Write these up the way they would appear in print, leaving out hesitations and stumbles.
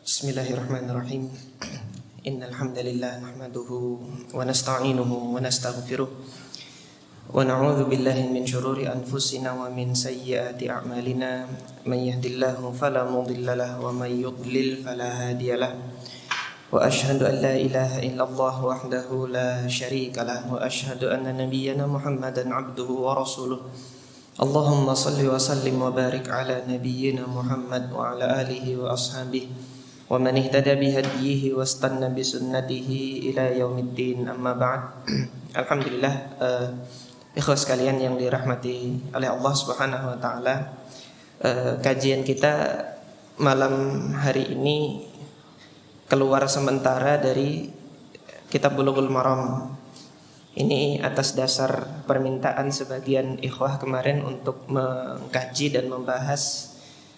Bismillahirrahmanirrahim. Innal hamdalillah nahmaduhu wa nasta'inuhu wa nastaghfiruh wa na'udzu billahi min shururi anfusina wa min sayyiati a'malina. May yahdihillahu fala mudilla lahu wa may yudlil fala hadiyalah. Wa asyhadu an la ilaha illallah wahdahu la syarika lah wa asyhadu anna nabiyyana Muhammadan 'abduhu wa rasuluh. Allahumma salli wa sallim wa barik ala nabiyyina Muhammad wa ala alihi wa ashabihi wa man ihtada bihadyihi wastanna bisunnatihi ila yaumiddin, amma ba'd. Alhamdulillah, ikhwas sekalian yang dirahmati oleh Allah Subhanahu wa taala, kajian kita malam hari ini keluar sementara dari kitab Bulughul Maram. Ini atas dasar permintaan sebagian ikhwah kemarin untuk mengkaji dan membahas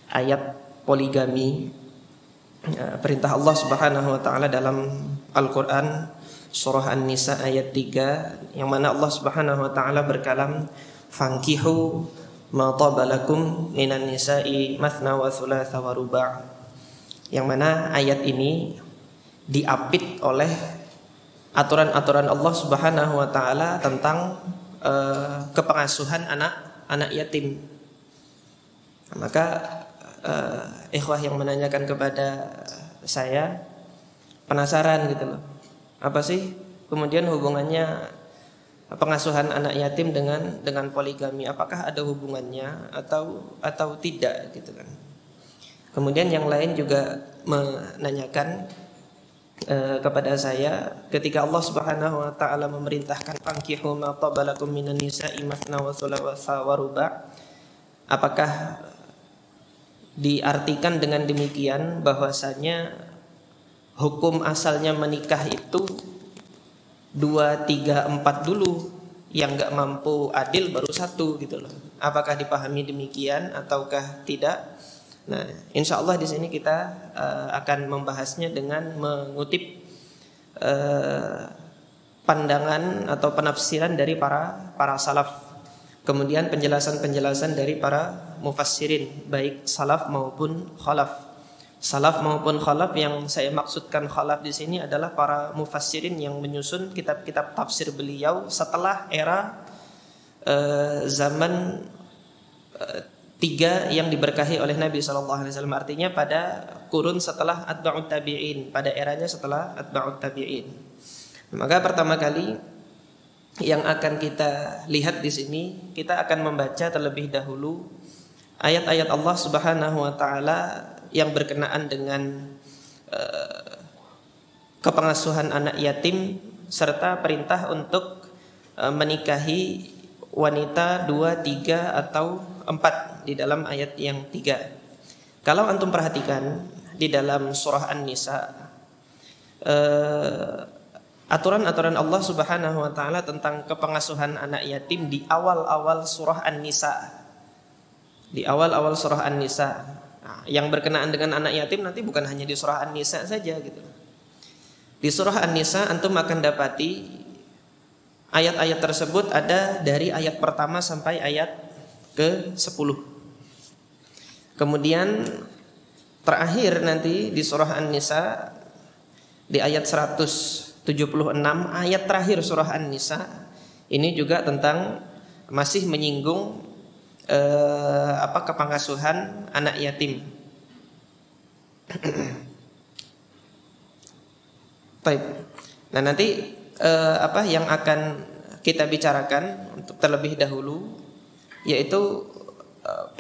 ayat poligami, perintah Allah Subhanahu wa taala dalam Al-Qur'an surah An-Nisa ayat 3, yang mana Allah Subhanahu wa taala berkalam fankihu ma tabalakum minan nisa'i mathna wa thulatha wa ruba', yang mana ayat ini diapit oleh aturan-aturan Allah Subhanahu wa taala tentang kepengasuhan anak yatim. Maka ikhwah yang menanyakan kepada saya penasaran gitu loh, apa sih kemudian hubungannya pengasuhan anak yatim dengan poligami? Apakah ada hubungannya atau tidak gitu kan? Kemudian yang lain juga menanyakan kepada saya, ketika Allah Subhanahu wa taala memerintahkan fankihu ma tabalakum minan nisa'i mathna wa thulatha wa ruba', apakah diartikan dengan demikian bahwasanya hukum asalnya menikah itu 2, 3, 4 dulu, yang gak mampu adil baru 1 gitu loh? Apakah dipahami demikian ataukah tidak? Nah, insya Allah di sini kita akan membahasnya dengan mengutip pandangan atau penafsiran dari para salaf, kemudian penjelasan-penjelasan dari para mufassirin, baik salaf maupun khalaf. Salaf maupun khalaf, yang saya maksudkan khalaf di sini adalah para mufassirin yang menyusun kitab-kitab tafsir beliau setelah era zaman 3 yang diberkahi oleh Nabi SAW. Artinya pada kurun setelah atba'ut tabi'in, pada eranya setelah atba'ut tabi'in. Maka pertama kali yang akan kita lihat di sini, kita akan membaca terlebih dahulu ayat-ayat Allah Subhanahu wa taala yang berkenaan dengan kepengasuhan anak yatim serta perintah untuk menikahi wanita 2, 3 atau 4 di dalam ayat yang 3. Kalau antum perhatikan di dalam surah An-Nisa, aturan-aturan Allah Subhanahu wa taala tentang kepengasuhan anak yatim di awal-awal surah An-Nisa. Di awal-awal surah An-Nisa. Nah, yang berkenaan dengan anak yatim nanti bukan hanya di surah An-Nisa saja gitu. Di surah An-Nisa antum akan dapati ayat-ayat tersebut ada dari ayat pertama sampai ayat ke-10. Kemudian terakhir nanti di surah An-Nisa di ayat 176, ayat terakhir surah An-Nisa ini juga tentang masih menyinggung kepengasuhan anak yatim. Baik. Nah, nanti yang akan kita bicarakan untuk terlebih dahulu yaitu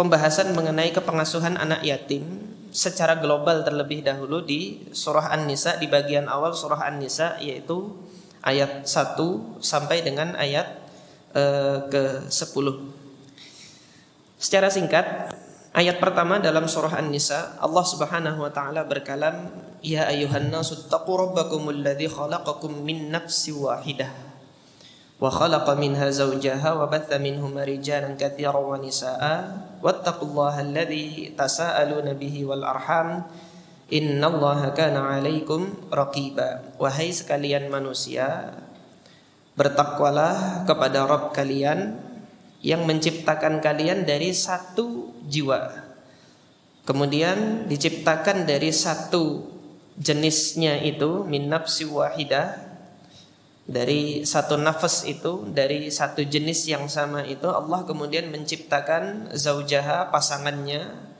pembahasan mengenai kepengasuhan anak yatim secara global terlebih dahulu di surah An-Nisa, di bagian awal surah An-Nisa, yaitu ayat 1 sampai dengan ayat ke-10. Secara singkat, ayat pertama dalam surah An-Nisa, Allah Subhanahu wa taala berkalam, ya ayyuhan nasu taqu rabbakumul ladzi khalaqakum min nafsin wahidah wa khalaqa minha zawjaha wa batha minhuma rijalan katsiran wa nisaa'a wattaqullaha alladzi tasaaluna bihi wal arham innallaha kana 'alaikum raqiba. Wahai sekalian manusia, bertakwalah kepada Rabb kalian yang menciptakan kalian dari satu jiwa, kemudian diciptakan dari satu jenisnya itu min nafsi wahidah, dari satu nafas itu, dari satu jenis yang sama itu, Allah kemudian menciptakan zaujaha, pasangannya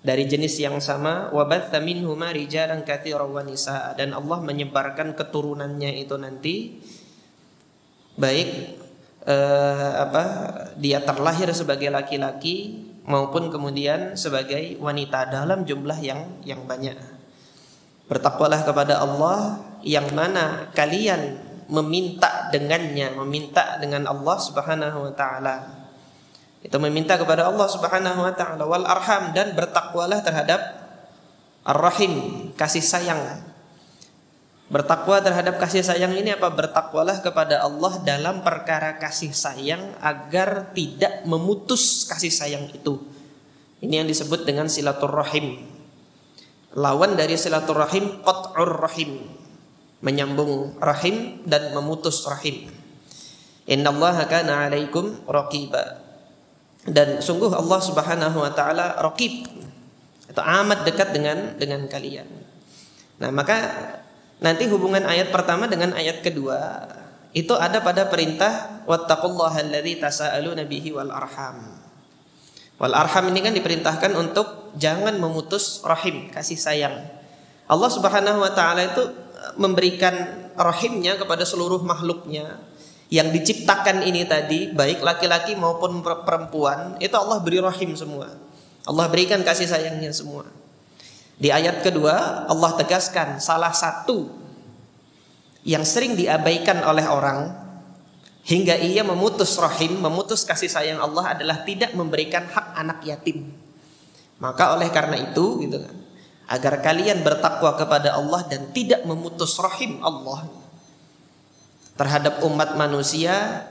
dari jenis yang sama, wa batha minhuma rijalan katsiran wa nisaa, dan Allah menyebarkan keturunannya itu nanti baik dia terlahir sebagai laki-laki maupun kemudian sebagai wanita dalam jumlah yang banyak. Bertakwalah kepada Allah yang mana kalian meminta dengannya, meminta dengan Allah Subhanahu wa taala. Itu meminta kepada Allah Subhanahu wa taala, wal arham, dan bertakwalah terhadap ar-rahim, kasih sayang. Bertakwa terhadap kasih sayang ini apa? Bertakwalah kepada Allah dalam perkara kasih sayang agar tidak memutus kasih sayang itu. Ini yang disebut dengan silaturrahim. Lawan dari silaturrahim qat'ur rahim, menyambung rahim dan memutus rahim. Innallaha kana 'alaikum raqiba. Dan sungguh Allah Subhanahu wa taala raqib, itu amat dekat dengan kalian. Nah, maka nanti hubungan ayat pertama dengan ayat kedua itu ada pada perintah wattaqullaha alladzi tasaaluna bihi wal arham. Wal arham ini kan diperintahkan untuk jangan memutus rahim, kasih sayang. Allah Subhanahu wa taala itu memberikan rahimnya kepada seluruh makhluknya yang diciptakan ini tadi, baik laki-laki maupun perempuan, itu Allah beri rahim semua. Allah berikan kasih sayangnya semua. Di ayat kedua Allah tegaskan salah satu yang sering diabaikan oleh orang hingga ia memutus rahim, memutus kasih sayang Allah adalah tidak memberikan hak anak yatim. Maka oleh karena itu gitu kan, agar kalian bertakwa kepada Allah dan tidak memutus rahim Allah terhadap umat manusia,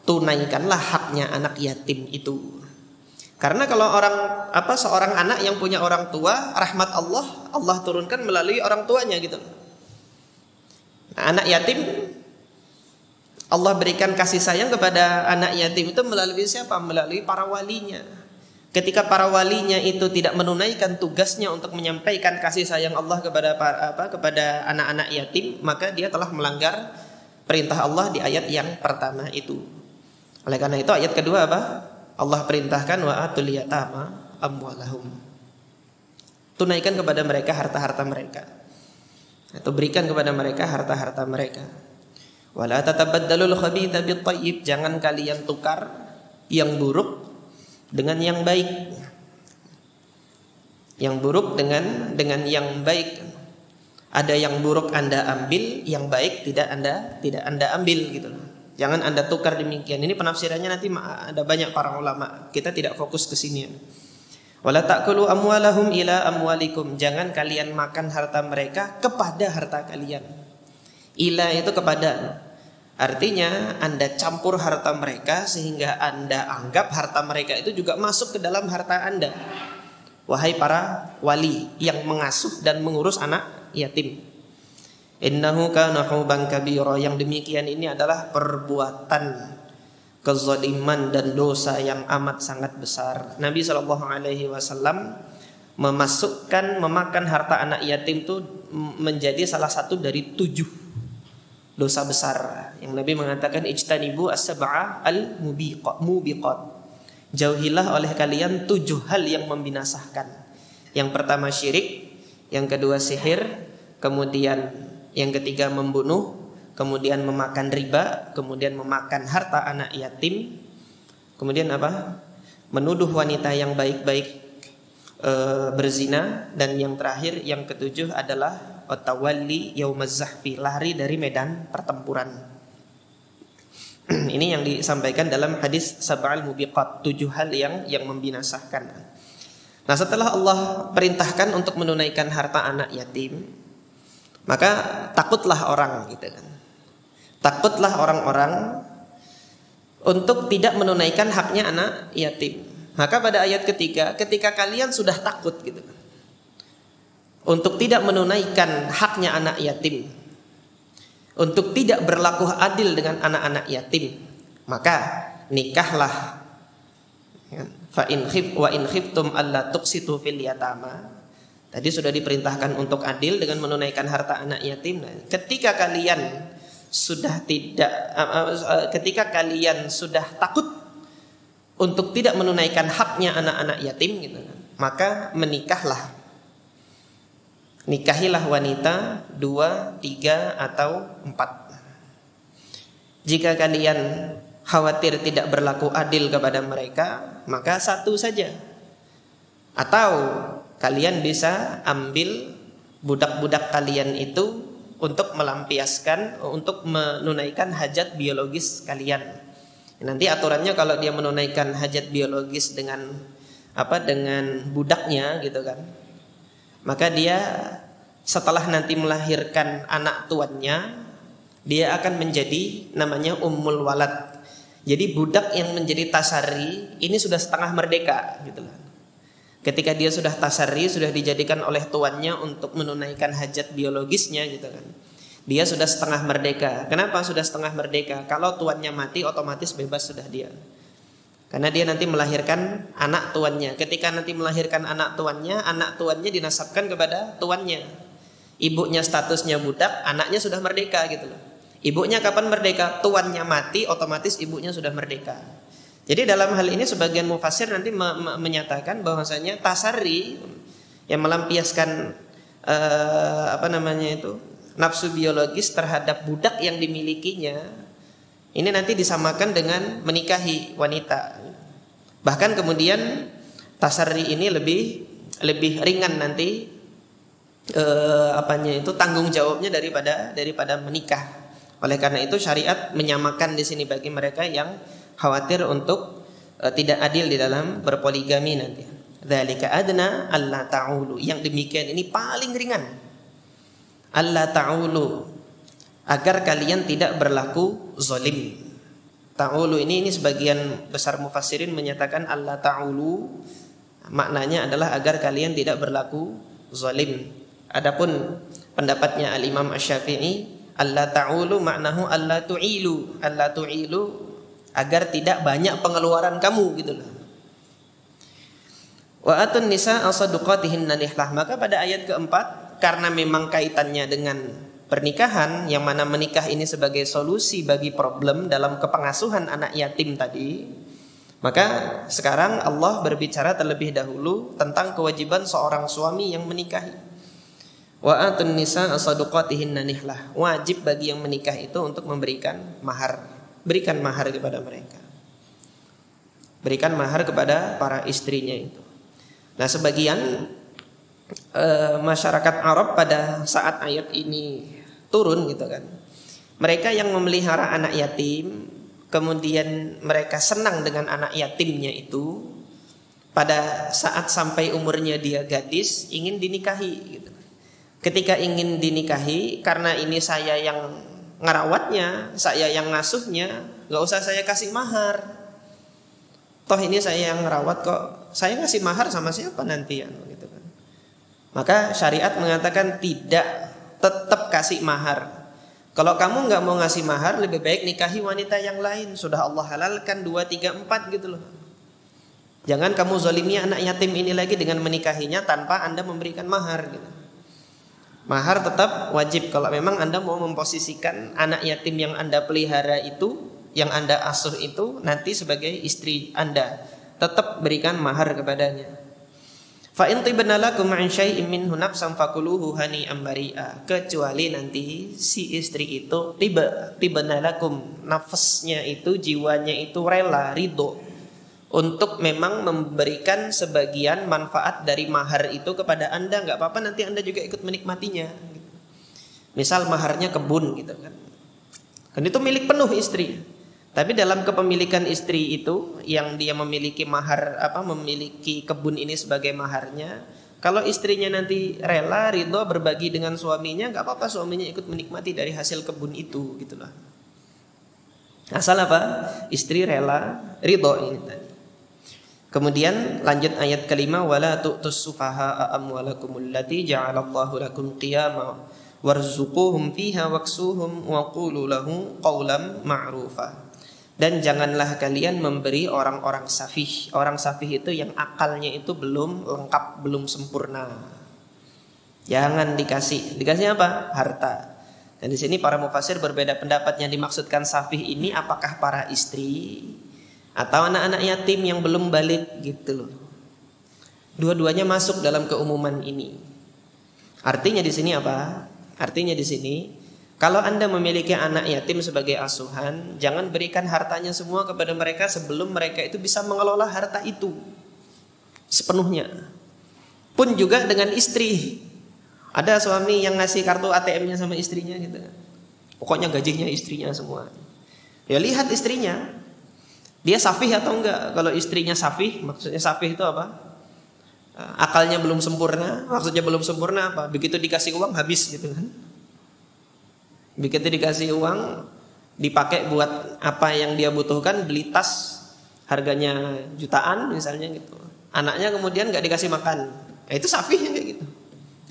tunaikanlah haknya anak yatim itu. Karena kalau seorang anak yang punya orang tua, rahmat Allah turunkan melalui orang tuanya gitu. Nah, anak yatim Allah berikan kasih sayang kepada anak yatim itu melalui siapa? Melalui para walinya. Ketika para walinya itu tidak menunaikan tugasnya untuk menyampaikan kasih sayang Allah kepada anak-anak yatim, maka dia telah melanggar perintah Allah di ayat yang pertama itu. Oleh karena itu ayat kedua apa? Allah perintahkan wa atul yatama amwalahum. Tunaikan kepada mereka harta-harta mereka. Atau berikan kepada mereka harta-harta mereka. Wala tatabaddalul khabitha bit thayyib, jangan kalian tukar yang buruk dengan yang baik. Yang buruk dengan yang baik. Ada yang buruk Anda ambil, yang baik tidak Anda ambil gitu loh. Jangan Anda tukar demikian. Ini penafsirannya nanti ada banyak para ulama. Kita tidak fokus ke sini. Wala ta'kulu amwalahum ila amwalikum. Jangan kalian makan harta mereka kepada harta kalian. Ila itu kepada. Artinya Anda campur harta mereka sehingga Anda anggap harta mereka itu juga masuk ke dalam harta Anda. Wahai para wali yang mengasuh dan mengurus anak yatim. Innahu kana huban kabira, yang demikian ini adalah perbuatan kezaliman dan dosa yang amat sangat besar. Nabi SAW memakan harta anak yatim itu menjadi salah satu dari 7 dosa besar yang Nabi mengatakan ijtanibu as-sab'a al-mubiqat. Jauhilah oleh kalian 7 hal yang membinasakan. Yang pertama syirik, yang kedua sihir, kemudian yang ketiga membunuh, kemudian memakan riba, kemudian memakan harta anak yatim, kemudian apa? Menuduh wanita yang baik-baik berzina, dan yang terakhir yang ketujuh adalah tawalli yaumaz zahfi, lari dari medan pertempuran. Ini yang disampaikan dalam hadis sab'al mubiqat, 7 hal yang membinasakan. Nah, setelah Allah perintahkan untuk menunaikan harta anak yatim, maka takutlah orang gitu kan. Takutlah orang-orang untuk tidak menunaikan haknya anak yatim. Maka pada ayat ketiga, ketika kalian sudah takut gitu kan, untuk tidak menunaikan haknya anak yatim, untuk tidak berlaku adil dengan anak-anak yatim, maka nikahlah. Fa in khiftum alla tuqsitu fil yatama. Tadi sudah diperintahkan untuk adil dengan menunaikan harta anak yatim. Nah, ketika kalian sudah takut untuk tidak menunaikan haknya anak-anak yatim gitu kan, maka nikahilah wanita 2, 3 atau 4. Jika kalian khawatir tidak berlaku adil kepada mereka, maka 1 saja. Atau kalian bisa ambil budak-budak kalian itu untuk melampiaskan, untuk menunaikan hajat biologis kalian. Nanti aturannya kalau dia menunaikan hajat biologis dengan budaknya gitu kan, maka dia setelah nanti melahirkan anak tuannya, dia akan menjadi namanya ummul walad. Jadi budak yang menjadi tasarri ini sudah setengah merdeka gitu lah. Ketika dia sudah tasarri, sudah dijadikan oleh tuannya untuk menunaikan hajat biologisnya gitu kan, dia sudah setengah merdeka. Kenapa sudah setengah merdeka? Kalau tuannya mati, otomatis bebas sudah dia. Karena dia nanti melahirkan anak tuannya. Ketika nanti melahirkan anak tuannya dinasabkan kepada tuannya. Ibunya statusnya budak, anaknya sudah merdeka gitu loh. Ibunya kapan merdeka? Tuannya mati, otomatis ibunya sudah merdeka. Jadi dalam hal ini sebagian mufassir nanti menyatakan bahwasanya tasarri yang melampiaskan nafsu biologis terhadap budak yang dimilikinya, ini nanti disamakan dengan menikahi wanita. Bahkan kemudian tasarri ini lebih ringan nanti tanggung jawabnya daripada menikah. Oleh karena itu syariat menyamakan di sini bagi mereka yang khawatir untuk tidak adil di dalam berpoligami nanti. Dzalika adna alla ta'ulu. Yang demikian ini paling ringan. Alla ta'ulu, agar kalian tidak berlaku zalim. Ta'ulu ini sebagian besar mufassirin menyatakan alla ta'ulu maknanya adalah agar kalian tidak berlaku zalim. Adapun pendapatnya Al-Imam Asy-Syafi'i, alla ta'ulu maknahu alla tu'ilu. Alla tu'ilu, agar tidak banyak pengeluaran kamu gitu loh. Wa atun nisa asaduqatihinna nihlah. Maka pada ayat keempat, karena memang kaitannya dengan pernikahan, yang mana menikah ini sebagai solusi bagi problem dalam kepengasuhan anak yatim tadi, maka sekarang Allah berbicara terlebih dahulu tentang kewajiban seorang suami yang menikahi. Wa atun nisa asaduqatihinna nihlah. Wajib bagi yang menikah itu untuk memberikan mahar. Berikan mahar kepada mereka. Berikan mahar kepada para istrinya itu. Nah, sebagian masyarakat Arab pada saat ayat ini turun gitu kan, mereka yang memelihara anak yatim, kemudian mereka senang dengan anak yatimnya itu, pada saat sampai umurnya dia gadis ingin dinikahi gitu. Ketika ingin dinikahi, karena ini saya yang ngerawatnya, saya yang ngasuhnya, gak usah saya kasih mahar. Toh ini saya yang ngerawat kok, saya ngasih mahar sama siapa nanti gitu kan. Maka syariat mengatakan tidak, tetap kasih mahar. Kalau kamu gak mau ngasih mahar, lebih baik nikahi wanita yang lain. Sudah Allah halalkan 2, 3, 4 gitu loh. Jangan kamu zalimi anak yatim ini lagi dengan menikahinya tanpa Anda memberikan mahar gitu. Mahar tetap wajib kalau memang Anda mau memposisikan anak yatim yang Anda pelihara itu, yang Anda asuh itu nanti sebagai istri Anda. Tetap berikan mahar kepadanya. Fa in tibna lakum an syai'in minhu nafsan fakuluhu hani'an mari'a. Kecuali nanti si istri itu tibna lakum, nafasnya itu, jiwanya itu rela, ridho untuk memang memberikan sebagian manfaat dari mahar itu kepada Anda, nggak apa-apa, nanti Anda juga ikut menikmatinya. Misal maharnya kebun gitu kan itu milik penuh istri. Tapi dalam kepemilikan istri itu, yang dia memiliki mahar memiliki kebun ini sebagai maharnya, kalau istrinya nanti rela, ridho berbagi dengan suaminya, nggak apa-apa, suaminya ikut menikmati dari hasil kebun itu gitulah. Asal istri rela, ridho ini tadi. Kemudian lanjut ayat kelima, wala tu'tus sufaha'a amwalakumul lati ja'alallahu lakum qiyama warzuquhum fiha waksuhum wa qulu lahu qawlan ma'rufa. Dan janganlah kalian memberi orang-orang safih. Orang safih itu yang akalnya itu belum lengkap, belum sempurna. Jangan dikasih. Dikasih apa? Harta. Dan di sini para mufassir berbeda pendapat, yang dimaksudkan safih ini apakah para istri atau anak-anak yatim yang belum balik gitu loh. Dua-duanya masuk dalam keumuman ini. Artinya di sini apa? Artinya di sini, kalau Anda memiliki anak yatim sebagai asuhan, jangan berikan hartanya semua kepada mereka sebelum mereka itu bisa mengelola harta itu sepenuhnya. Pun juga dengan istri. Ada suami yang ngasih kartu ATM-nya sama istrinya gitu kan. Pokoknya gajinya istrinya semua. Ya lihat istrinya, dia safih atau enggak. Kalau istrinya safih, maksudnya safih itu apa? Akalnya belum sempurna. Maksudnya belum sempurna apa? Begitu dikasih uang habis gitu kan. Begitu dikasih uang dipakai buat apa yang dia butuhkan, beli tas harganya jutaan misalnya gitu. Anaknya kemudian enggak dikasih makan. Ya itu safih kayak gitu.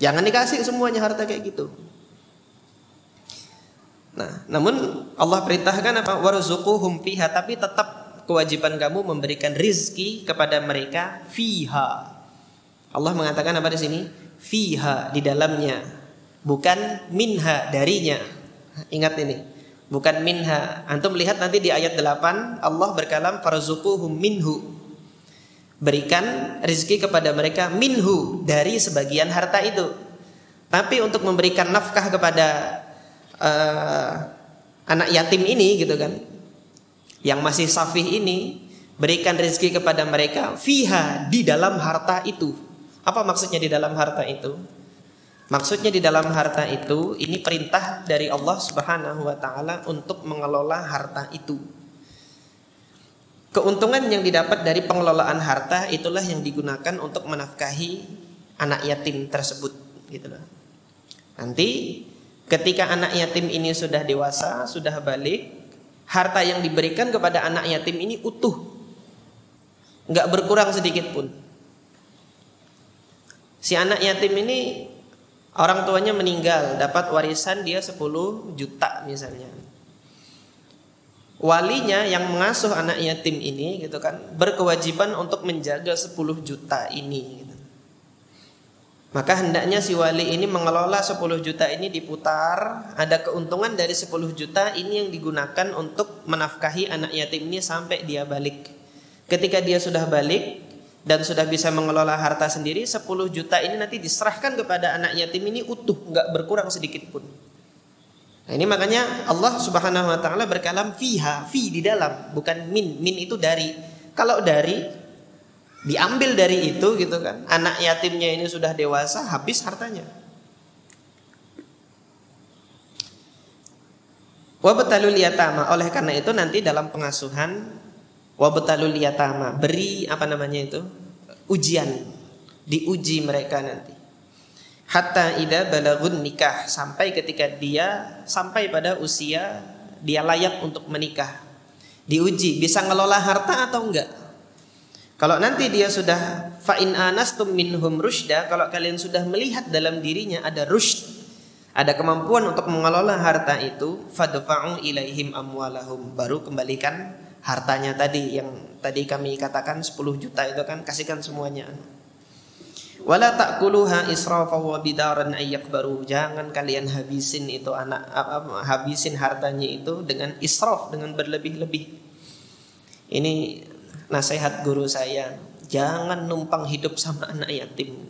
Jangan dikasih semuanya harta kayak gitu. Nah, namun Allah perintahkan apa? Warzuquhum fiha, tapi tetap kewajiban kamu memberikan rizki kepada mereka fiha. Allah mengatakan apa di sini? Fiha, di dalamnya. Bukan minha, darinya. Ingat ini. Bukan minha. Antum lihat nanti di ayat 8 Allah berkalam farzuquhum minhu. Berikan rizki kepada mereka minhu, dari sebagian harta itu. Tapi untuk memberikan nafkah kepada anak yatim ini gitu kan, yang masih safih ini, berikan rizki kepada mereka fiha, di dalam harta itu. Apa maksudnya di dalam harta itu? Maksudnya di dalam harta itu, ini perintah dari Allah Subhanahu wa taala untuk mengelola harta itu. Keuntungan yang didapat dari pengelolaan harta itulah yang digunakan untuk menafkahi anak yatim tersebut gitu loh. Nanti ketika anak yatim ini sudah dewasa, sudah balik, harta yang diberikan kepada anak yatim ini utuh, nggak berkurang sedikit pun. Si anak yatim ini orang tuanya meninggal, dapat warisan dia 10 juta misalnya. Walinya yang mengasuh anak yatim ini gitu kan, berkewajiban untuk menjaga 10 juta ini gitu. Maka hendaknya si wali ini mengelola 10 juta ini diputar, ada keuntungan dari 10 juta ini yang digunakan untuk menafkahi anak yatim ini sampai dia balik. Ketika dia sudah balik dan sudah bisa mengelola harta sendiri, 10 juta ini nanti diserahkan kepada anak yatim ini utuh, enggak berkurang sedikit pun. Nah, ini makanya Allah Subhanahu wa taala berkalam fiha, fi di dalam, bukan min. Min itu dari. Kalau dari diambil dari itu gitu kan. Anak yatimnya ini sudah dewasa, habis hartanya. Wabtalul yatama, oleh karena itu nanti dalam pengasuhan wabtalul yatama, beri apa namanya itu? Ujian. Diuji mereka nanti. Hatta idza balagun nikah, sampai ketika dia sampai pada usia dia layak untuk menikah. Diuji bisa ngelola harta atau enggak. Kalau nanti dia sudah fa in anastum minhum rusyda, kalau kalian sudah melihat dalam dirinya ada rusyd, ada kemampuan untuk mengelola harta itu, fadfa'u ilaihim amwalahum, baru kembalikan hartanya tadi yang tadi kami katakan 10 juta itu kan, kasihkan semuanya. Wala ta'kuluha israfa wa bidaran ayyakbaru, jangan kalian habisin itu habisin hartanya itu dengan israf, dengan berlebih-lebih. Ini nasihat guru saya, jangan numpang hidup sama anak yatim.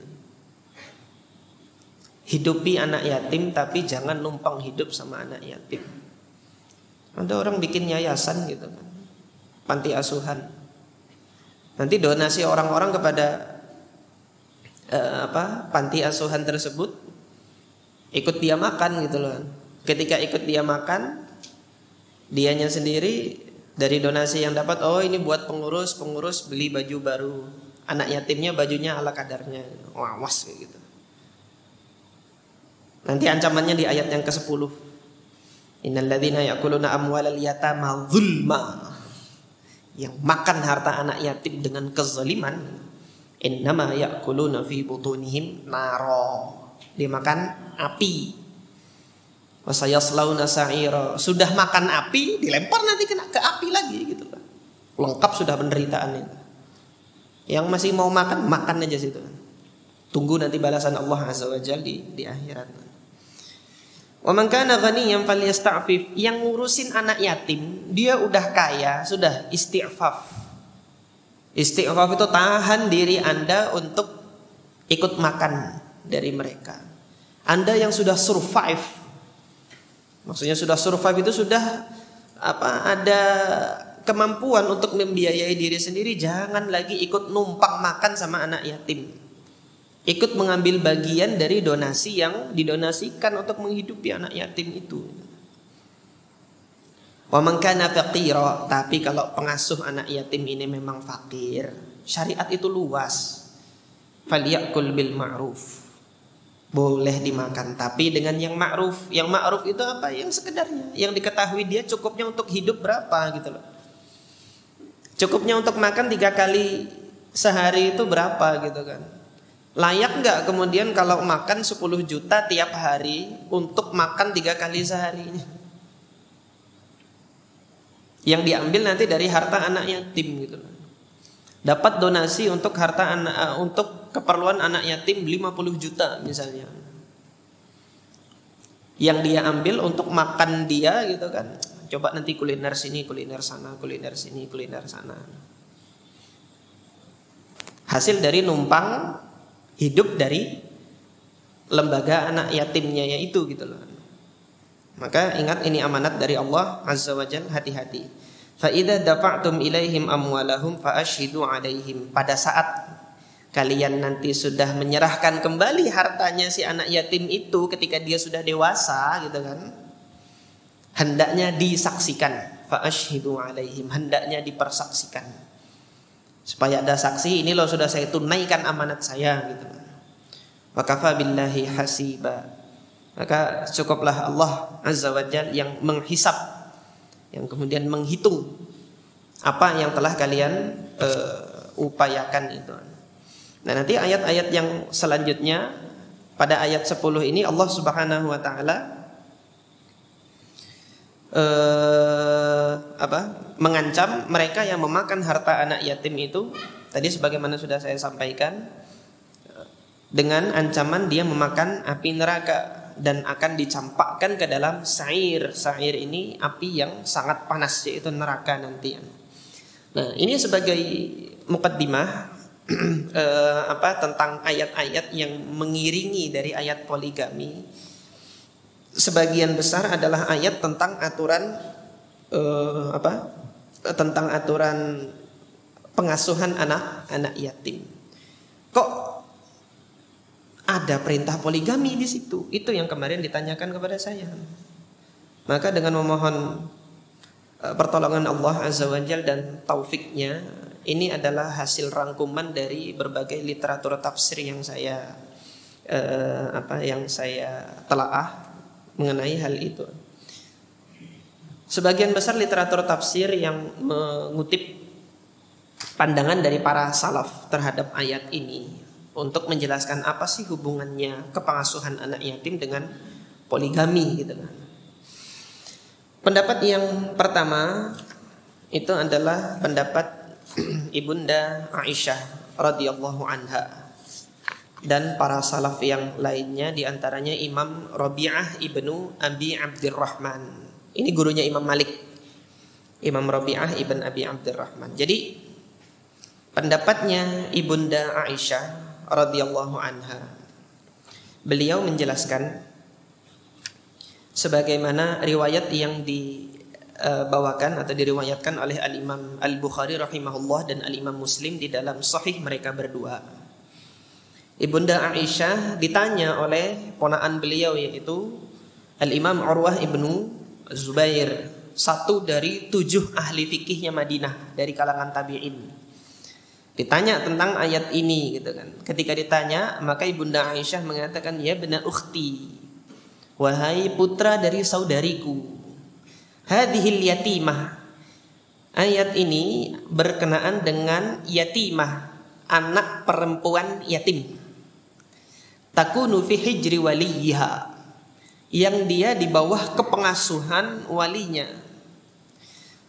Hidupi anak yatim tapi jangan numpang hidup sama anak yatim. Ada orang bikin yayasan gitu kan, panti asuhan. Nanti donasi orang-orang kepada panti asuhan tersebut, ikut dia makan gitu loh. Ketika ikut dia makan, dianya sendiri dari donasi yang dapat, oh ini buat pengurus beli baju baru, anak yatimnya bajunya ala kadarnya. Wawas kayak gitu. Nanti ancamannya di ayat yang ke-10. Innal ladzina ya'kuluna amwalal yatama dzulma, yang makan harta anak yatim dengan kezaliman, innama ya'kuluna fi butunihim naro, dia makan api. Wasayaslauna sa'ira, sudah makan api dilempar nanti kena ke api lagi gitu kan. Lengkap sudah penderitaan itu. Yang masih mau makan aja situ. Tunggu nanti balasan Allah Azza wa Jalla di akhirat. Wa man kana ghaniyan falyasta'fif. Yang ngurusin anak yatim, dia udah kaya, sudah isti'faf. Isti'faf itu tahan diri Anda untuk ikut makan dari mereka. Anda yang sudah survive, maksudnya sudah survive itu sudah ada kemampuan untuk membiayai diri sendiri, jangan lagi ikut numpang makan sama anak yatim. Ikut mengambil bagian dari donasi yang didonasikan untuk menghidupi anak yatim itu. Wa man kana faqira, tapi kalau pengasuh anak yatim ini memang fakir, syariat itu luas. Falyakul bil ma'ruf. Boleh dimakan tapi dengan yang ma'ruf. Yang ma'ruf itu apa? Yang sekedarnya, yang diketahui dia cukupnya untuk hidup berapa gitu loh. Cukupnya untuk makan 3 kali sehari itu berapa gitu kan. Layak nggak kemudian kalau makan 10 juta tiap hari untuk makan 3 kali seharinya? Yang diambil nanti dari harta anak yatim gitu. Dapat donasi untuk harta anak, untuk keperluan anak yatim 50 juta misalnya. Yang dia ambil untuk makan dia gitu kan. Coba nanti kuliner sini, kuliner sana, kuliner sini, kuliner sana. Hasil dari numpang hidup dari lembaga anak yatimnya yaitu gitu loh. Maka ingat ini amanat dari Allah Azza wa Jalla, hati-hati. Fa idza dafa'tum ilaihim amwalahum fa ashhidu 'alaihim. Pada saat kalian nanti sudah menyerahkan kembali hartanya si anak yatim itu ketika dia sudah dewasa gitu kan, hendaknya disaksikan. Fa ashhidu 'alaihim, hendaknya dipersaksikan. Supaya ada saksi, ini loh sudah saya tunaikan amanat saya gitu. Wa kafa billahi hasiba. Maka cukuplah Allah Azza wa Jalla yang menghisap, yang kemudian menghitung apa yang telah kalian upayakan itu. Nah nanti ayat-ayat yang selanjutnya pada ayat 10 ini Allah Subhanahu wa taala mengancam mereka yang memakan harta anak yatim itu tadi sebagaimana sudah saya sampaikan, dengan ancaman dia memakan api neraka dan akan dicampakkan ke dalam sa'ir. Sa'ir ini api yang sangat panas, yaitu neraka nanti. Nah, ini sebagai mukaddimah tentang ayat-ayat yang mengiringi dari ayat poligami. Sebagian besar adalah ayat tentang aturan tentang aturan pengasuhan anak yatim. Kok ada perintah poligami di situ? Itu yang kemarin ditanyakan kepada saya. Maka dengan memohon pertolongan Allah Azza wa Jalla dan taufiknya, ini adalah hasil rangkuman dari berbagai literatur tafsir yang saya telaah mengenai hal itu. Sebagian besar literatur tafsir yang mengutip pandangan dari para salaf terhadap ayat ini untuk menjelaskan apa sih hubungannya kepengasuhan anak yatim dengan poligami gitu kan. Pendapat yang pertama itu adalah pendapat Ibunda Aisyah radhiyallahu anha dan para salaf yang lainnya, diantaranya Imam Rabi'ah ibnu Abi Abdurrahman. Ini gurunya Imam Malik, Imam Rabi'ah ibn Abi Abdurrahman. Jadi pendapatnya Ibunda Aisyah radhiyallahu anha, beliau menjelaskan sebagaimana riwayat yang dibawakan atau diriwayatkan oleh Al-Imam Al-Bukhari rahimahullah dan Al-Imam Muslim di dalam sahih mereka berdua. Ibunda Aisyah ditanya oleh ponaan beliau yaitu Al-Imam Urwah ibnu Zubair, satu dari 7 ahli fikihnya Madinah dari kalangan tabi'in. Ditanya tentang ayat ini gitu kan. Ketika ditanya, maka Ibunda Aisyah mengatakan, ya bena ukhti, wahai putra dari saudariku, hadhil yatimah. Ayat ini berkenaan dengan yatimah, anak perempuan yatim. Takunu fi hijri waliha, yang dia di bawah kepengasuhan walinya.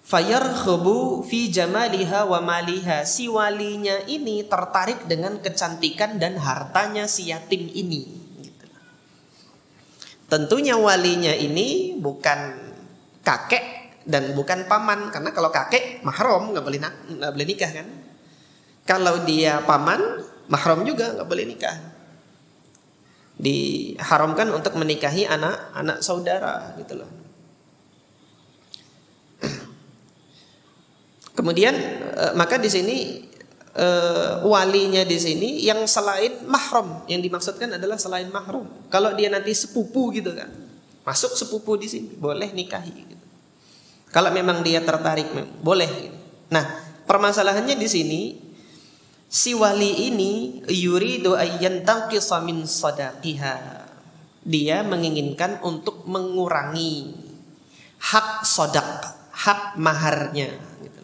fayarkhubu fi jamaliha wa maliha. Si walinya ini tertarik dengan kecantikan dan hartanya si yatim ini. Gitu. Tentunya walinya ini bukan kakek dan bukan paman, karena kalau kakek mahram nggak boleh nikah kan. Kalau dia paman mahram juga nggak boleh nikah. Diharamkan untuk menikahi anak saudara gitu loh. Kemudian maka di sini walinya di sini yang selain mahram, yang dimaksudkan adalah selain mahram. Kalau dia nanti sepupu gitu kan, masuk sepupu di sini boleh nikahi gitu. Kalau memang dia tertarik boleh gitu. Nah, permasalahannya di sini si wali ini yuridu ayyantanqisa min sadaqiha. Dia menginginkan untuk mengurangi hak sodaq, hak maharnya gitu.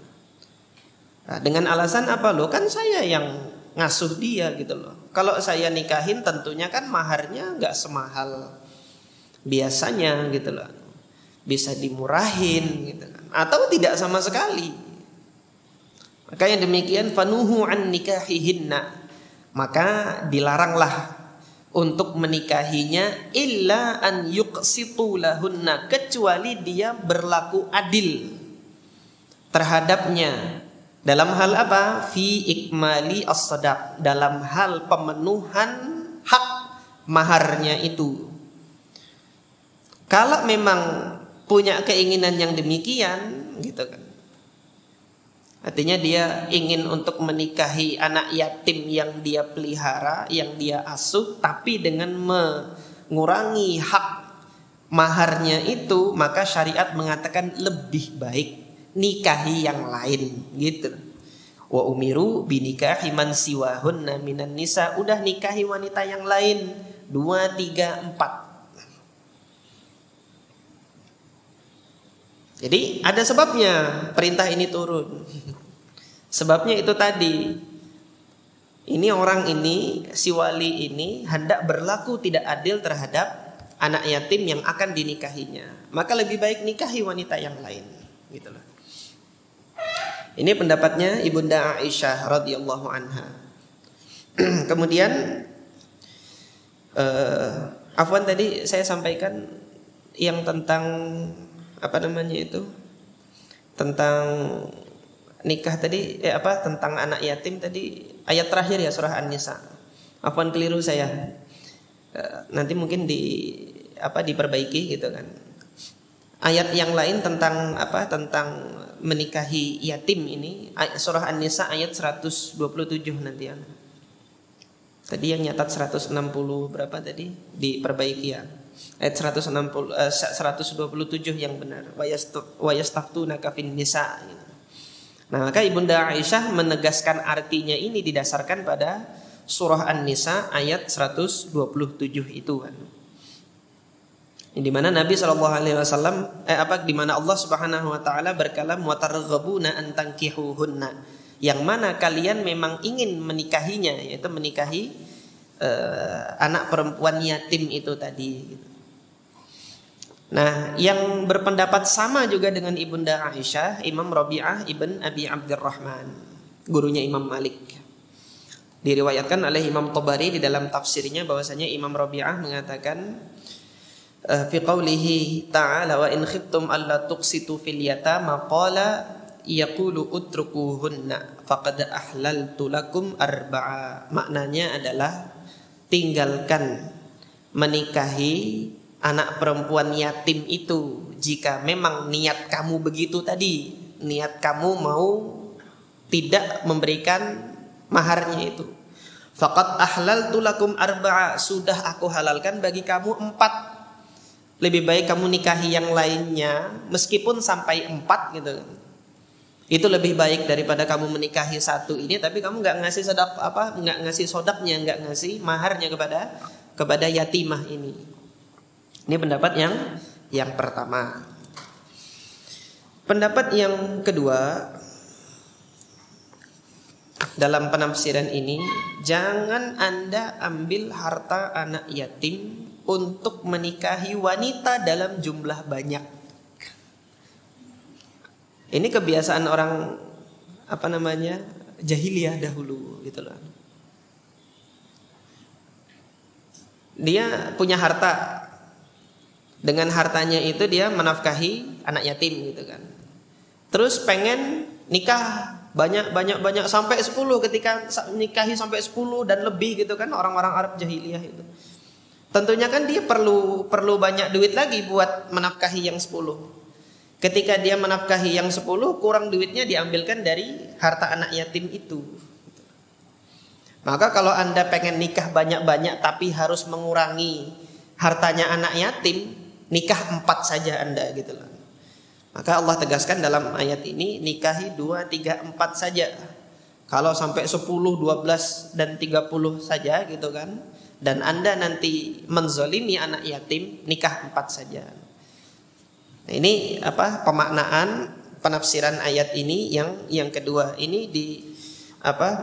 Nah, dengan alasan apa loh? Kan saya yang ngasuh dia gitu loh. Kalau saya nikahin tentunya kan maharnya nggak semahal biasanya gitu loh. Bisa dimurahin gitu kan. Atau tidak sama sekali. Makanya demikian fanuhu an nikahihinna. Maka dilaranglah untuk menikahinya illa an yuqsitu lahunna, kecuali dia berlaku adil terhadapnya. Dalam hal apa? Fi ikmali as-sadaq, dalam hal pemenuhan hak maharnya itu. Kalau memang punya keinginan yang demikian gitu kan, artinya dia ingin untuk menikahi anak yatim yang dia pelihara, yang dia asuh, tapi dengan mengurangi hak maharnya itu, maka syariat mengatakan lebih baik nikahi yang lain gitu. Wa umiru binikahi man siwahunna minan nisa, udah nikahi wanita yang lain 2, 3, 4. Jadi ada sebabnya perintah ini turun. Sebabnya itu tadi. Ini orang ini, si wali ini hendak berlaku tidak adil terhadap anak yatim yang akan dinikahinya. Maka lebih baik nikahi wanita yang lain. Gitu loh. Ini pendapatnya Ibunda Aisyah radhiyallahu anha. Kemudian afwan tadi saya sampaikan yang tentang apa namanya itu, tentang nikah tadi tentang anak yatim tadi, ayat terakhir ya surah An-Nisa. Afwan, keliru saya. Nanti mungkin diperbaiki gitu kan. Ayat yang lain tentang tentang menikahi yatim ini, surah An-Nisa ayat 127 nanti ya. Tadi yang nyatat 160 berapa tadi? Diperbaiki ya. Ayat 127 yang benar. Wa yastaftunaka fin nisa. Nah, maka Ibunda Aisyah menegaskan artinya ini didasarkan pada surah An-Nisa ayat 127 itu kan. Di mana Nabi SAW di mana Allah Subhanahu wa taala berkalam wa targhabuna an tankihuhunna, yang mana kalian memang ingin menikahinya, yaitu menikahi anak perempuan yatim itu tadi. Nah, yang berpendapat sama juga dengan Ibunda Aisyah, Imam Rabi'ah ibn Abi Abdurrahman, gurunya Imam Malik. Diriwayatkan oleh Imam Tabari di dalam tafsirnya bahwasanya Imam Rabi'ah mengatakan fi qawlihi ta'ala wa in khiftum alla tuqsitu fil yatama qala yaqulu utrukuhunna faqad ahlaltu lakum arba'a. Maknanya adalah tinggalkan menikahi anak perempuan yatim itu jika memang niat kamu begitu tadi, niat kamu mau tidak memberikan maharnya itu. Faqad ahlaltu lakum arba'a, sudah aku halalkan bagi kamu 4. Lebih baik kamu nikahi yang lainnya meskipun sampai 4 gitu. Itu lebih baik daripada kamu menikahi satu ini tapi kamu nggak ngasih nggak ngasih sodaknya, nggak ngasih maharnya kepada yatimah ini. Ini pendapat yang pertama. Pendapat yang kedua, dalam penafsiran ini, jangan Anda ambil harta anak yatim untuk menikahi wanita dalam jumlah banyak. Ini kebiasaan orang jahiliyah dahulu gitu loh. Dia punya harta. Dengan hartanya itu dia menafkahi anak yatim gitu kan. Terus pengen nikah banyak sampai 10, ketika nikahi sampai 10 dan lebih gitu kan orang-orang Arab jahiliyah itu. Tentunya kan dia perlu banyak duit lagi buat menafkahi yang 10. Ketika dia menafkahi yang 10, kurang duitnya diambilkan dari harta anak yatim itu. Maka kalau Anda pengen nikah banyak-banyak tapi harus mengurangi hartanya anak yatim, nikah 4 saja Anda gitu loh. Maka Allah tegaskan dalam ayat ini, nikahi 2, 3, 4 saja. Kalau sampai 10, 12 dan 30 saja gitu kan, dan Anda nanti menzalimi anak yatim, nikah 4 saja. Nah, ini pemaknaan penafsiran ayat ini yang kedua. Ini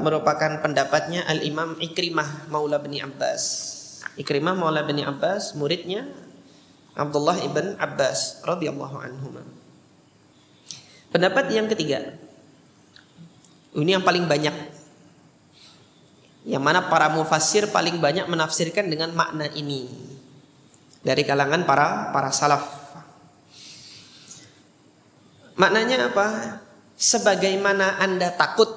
merupakan pendapatnya Al-Imam Ikrimah Maula bin Abbas. Ikrimah Maula bin Abbas, muridnya Abdullah ibn Abbas radhiyallahu anhuma. Pendapat yang ketiga, ini yang paling banyak, yang mana para mufassir paling banyak menafsirkan dengan makna ini dari kalangan para salaf. Maknanya apa? Sebagaimana Anda takut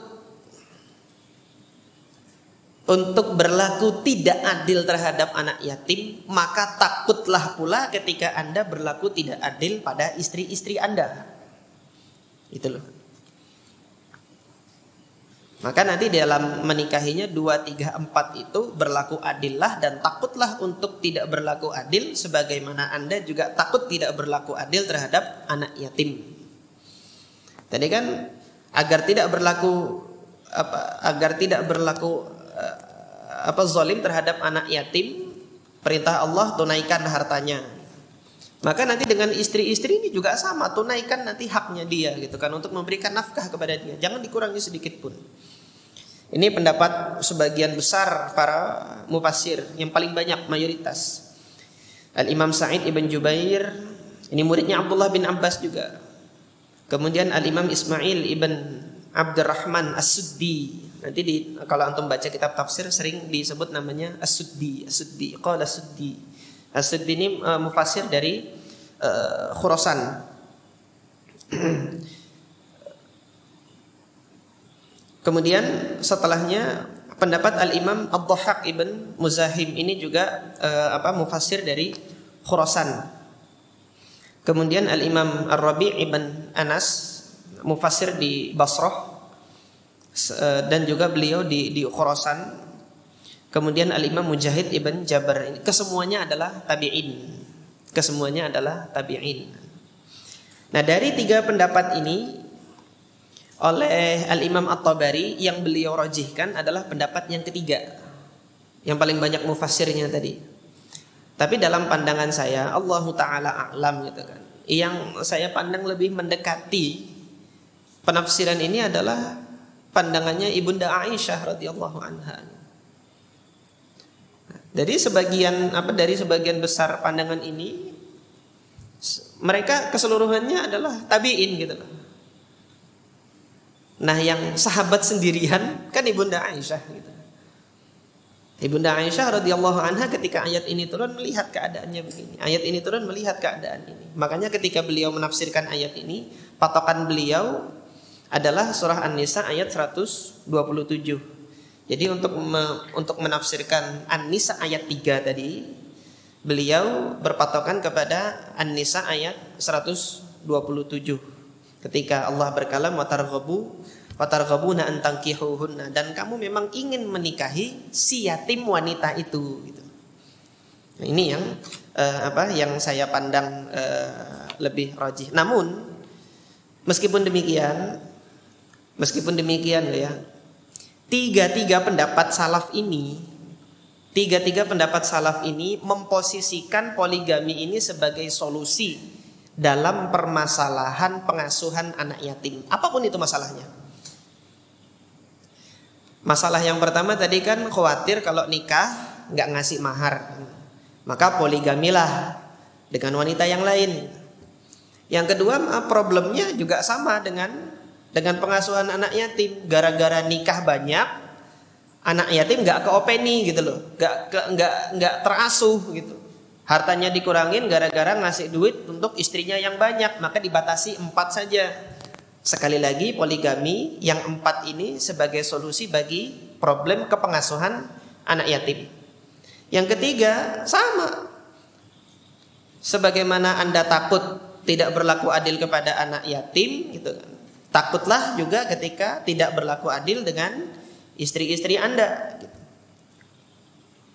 untuk berlaku tidak adil terhadap anak yatim, maka takutlah pula ketika Anda berlaku tidak adil pada istri-istri Anda. Itu loh. Maka nanti dalam menikahinya 2, 3, 4 itu berlaku adillah, dan takutlah untuk tidak berlaku adil sebagaimana Anda juga takut tidak berlaku adil terhadap anak yatim. Tadi kan agar tidak berlaku zalim terhadap anak yatim, perintah Allah tunaikan hartanya. Maka nanti dengan istri-istri ini juga sama, tunaikan nanti haknya dia gitu kan, untuk memberikan nafkah kepada dia, jangan dikurangi sedikit pun. Ini pendapat sebagian besar para mufassir, yang paling banyak, mayoritas. Al-Imam Sa'id ibn Jubair, ini muridnya Abdullah bin Abbas juga. Kemudian Al-Imam Ismail ibn Abdurrahman As-Suddi. Nanti kalau antum baca kitab tafsir sering disebut namanya As-Suddi. Qala As-Suddi. As-Suddi ini mufassir dari Khurasan. Kemudian setelahnya pendapat Al-Imam Ad-Dhahhak ibn Muzahim, ini juga mufassir dari Khurasan. Kemudian Al-Imam Ar-Rabi' ibn Anas, mufassir di Basrah, dan juga beliau di Khurasan. Kemudian Al-Imam Mujahid ibn Jabr, ini kesemuanya adalah tabi'in. Nah, dari 3 pendapat ini oleh Al-Imam At-Tabari, yang beliau rajihkan adalah pendapat yang ketiga, yang paling banyak mufassirnya tadi. Tapi dalam pandangan saya, Allahu ta'ala a'lam gitu kan, yang saya pandang lebih mendekati penafsiran ini adalah pandangannya Ibunda Aisyah radhiyallahu anha. Dari sebagian besar pandangan ini, mereka keseluruhannya adalah tabi'in gitu loh. Nah, yang sahabat sendirian kan Ibunda Aisyah gitu. Ibunda Aisyah radhiyallahu anha ketika ayat ini turun melihat keadaannya begini. Ayat ini turun melihat keadaan ini. Makanya ketika beliau menafsirkan ayat ini, patokan beliau adalah surah An-Nisa ayat 127. Jadi untuk menafsirkan An-Nisa ayat 3 tadi, beliau berpatokan kepada An-Nisa ayat 127. Ketika Allah berkalam watarghabuna an tankihuhunna, dan kamu memang ingin menikahi si yatim wanita itu gitu. Nah, ini yang saya pandang lebih rajih. Namun meskipun demikian ya, tiga pendapat salaf ini memposisikan poligami ini sebagai solusi dalam permasalahan pengasuhan anak yatim, apapun itu masalahnya. Masalah yang pertama tadi kan khawatir kalau nikah nggak ngasih mahar, maka poligamilah dengan wanita yang lain. Yang kedua, problemnya juga sama dengan pengasuhan anak yatim. Gara-gara nikah banyak, anak yatim nggak keopeni gitu loh, nggak terasuh gitu. Hartanya dikurangin gara-gara ngasih duit untuk istrinya yang banyak, maka dibatasi 4 saja. Sekali lagi, poligami yang 4 ini sebagai solusi bagi problem kepengasuhan anak yatim. Yang ketiga, sama. Sebagaimana Anda takut tidak berlaku adil kepada anak yatim, gitu kan. Takutlah juga ketika tidak berlaku adil dengan istri-istri Anda.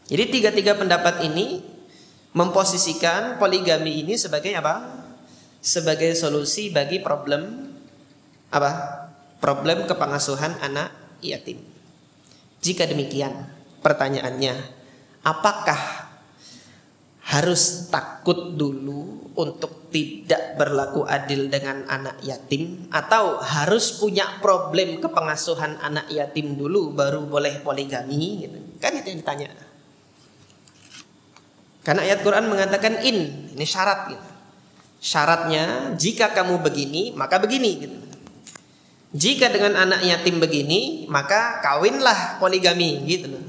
Jadi 3 pendapat ini memposisikan poligami ini sebagai apa? Sebagai solusi bagi problem apa? Problem kepengasuhan anak yatim. Jika demikian, pertanyaannya, apakah harus takut dulu untuk tidak berlaku adil dengan anak yatim, atau harus punya problem kepengasuhan anak yatim dulu baru boleh poligami gitu? Kan itu yang ditanya. Karena ayat Quran mengatakan ini syarat gitu. Syaratnya jika kamu begini maka begini gitu. Jika dengan anak yatim begini maka kawinlah poligami gitu loh.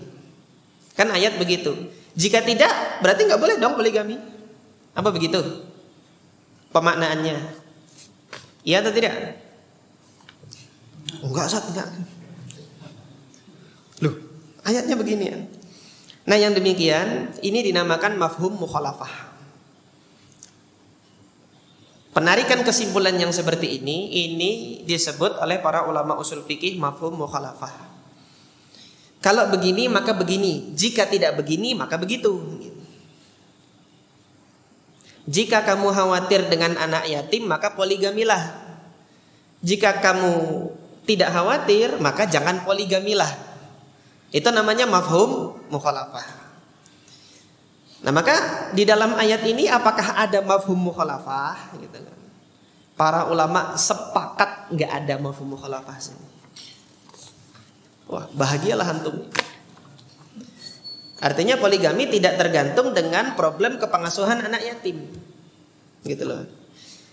Kan ayat begitu. Jika tidak berarti nggak boleh dong poligami. Apa begitu pemaknaannya? Iya atau tidak? Enggak, Ustaz, enggak. Loh, ayatnya begini ya. Nah, yang demikian ini dinamakan mafhum mukhalafah. Penarikan kesimpulan yang seperti ini disebut oleh para ulama usul fikih mafhum mukhalafah. Kalau begini maka begini, jika tidak begini maka begitu. Jika kamu khawatir dengan anak yatim maka poligamilah. Jika kamu tidak khawatir maka jangan poligamilah. Itu namanya mafhum mukhalafah. Nah, maka di dalam ayat ini apakah ada mafhum mukhalafah? Gitu kan. Para ulama sepakat nggak ada mafhum mukhalafah. Wah, bahagialah antum. Artinya poligami tidak tergantung dengan problem kepengasuhan anak yatim. Gitu loh.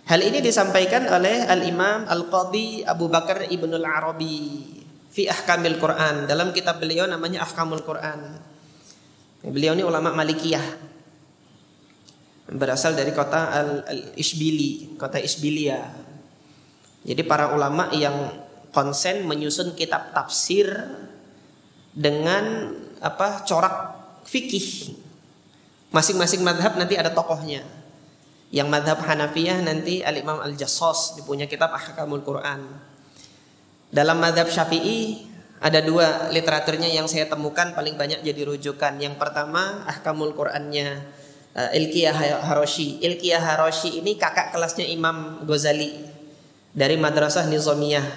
Hal ini disampaikan oleh Al-Imam Al-Qadhi Abu Bakar Ibnul Arabi fi Ahkamil Quran, dalam kitab beliau namanya Ahkamul Quran. Beliau ini ulama Malikiyah, berasal dari kota Al-Ishbili, kota Isbilia. Jadi para ulama yang konsen menyusun kitab tafsir dengan corak fikih. Masing-masing madhab nanti ada tokohnya. Yang madhab Hanafiyah nanti Al-Imam Al-Jassas, punya kitab Ahkamul Quran. Dalam madhab Syafi'i ada 2 literaturnya yang saya temukan paling banyak jadi rujukan. Yang pertama Ahkamul Qurannya Ilqiyah Haroshi. Ilqiyah Haroshi ini kakak kelasnya Imam Ghazali dari Madrasah Nizamiyah,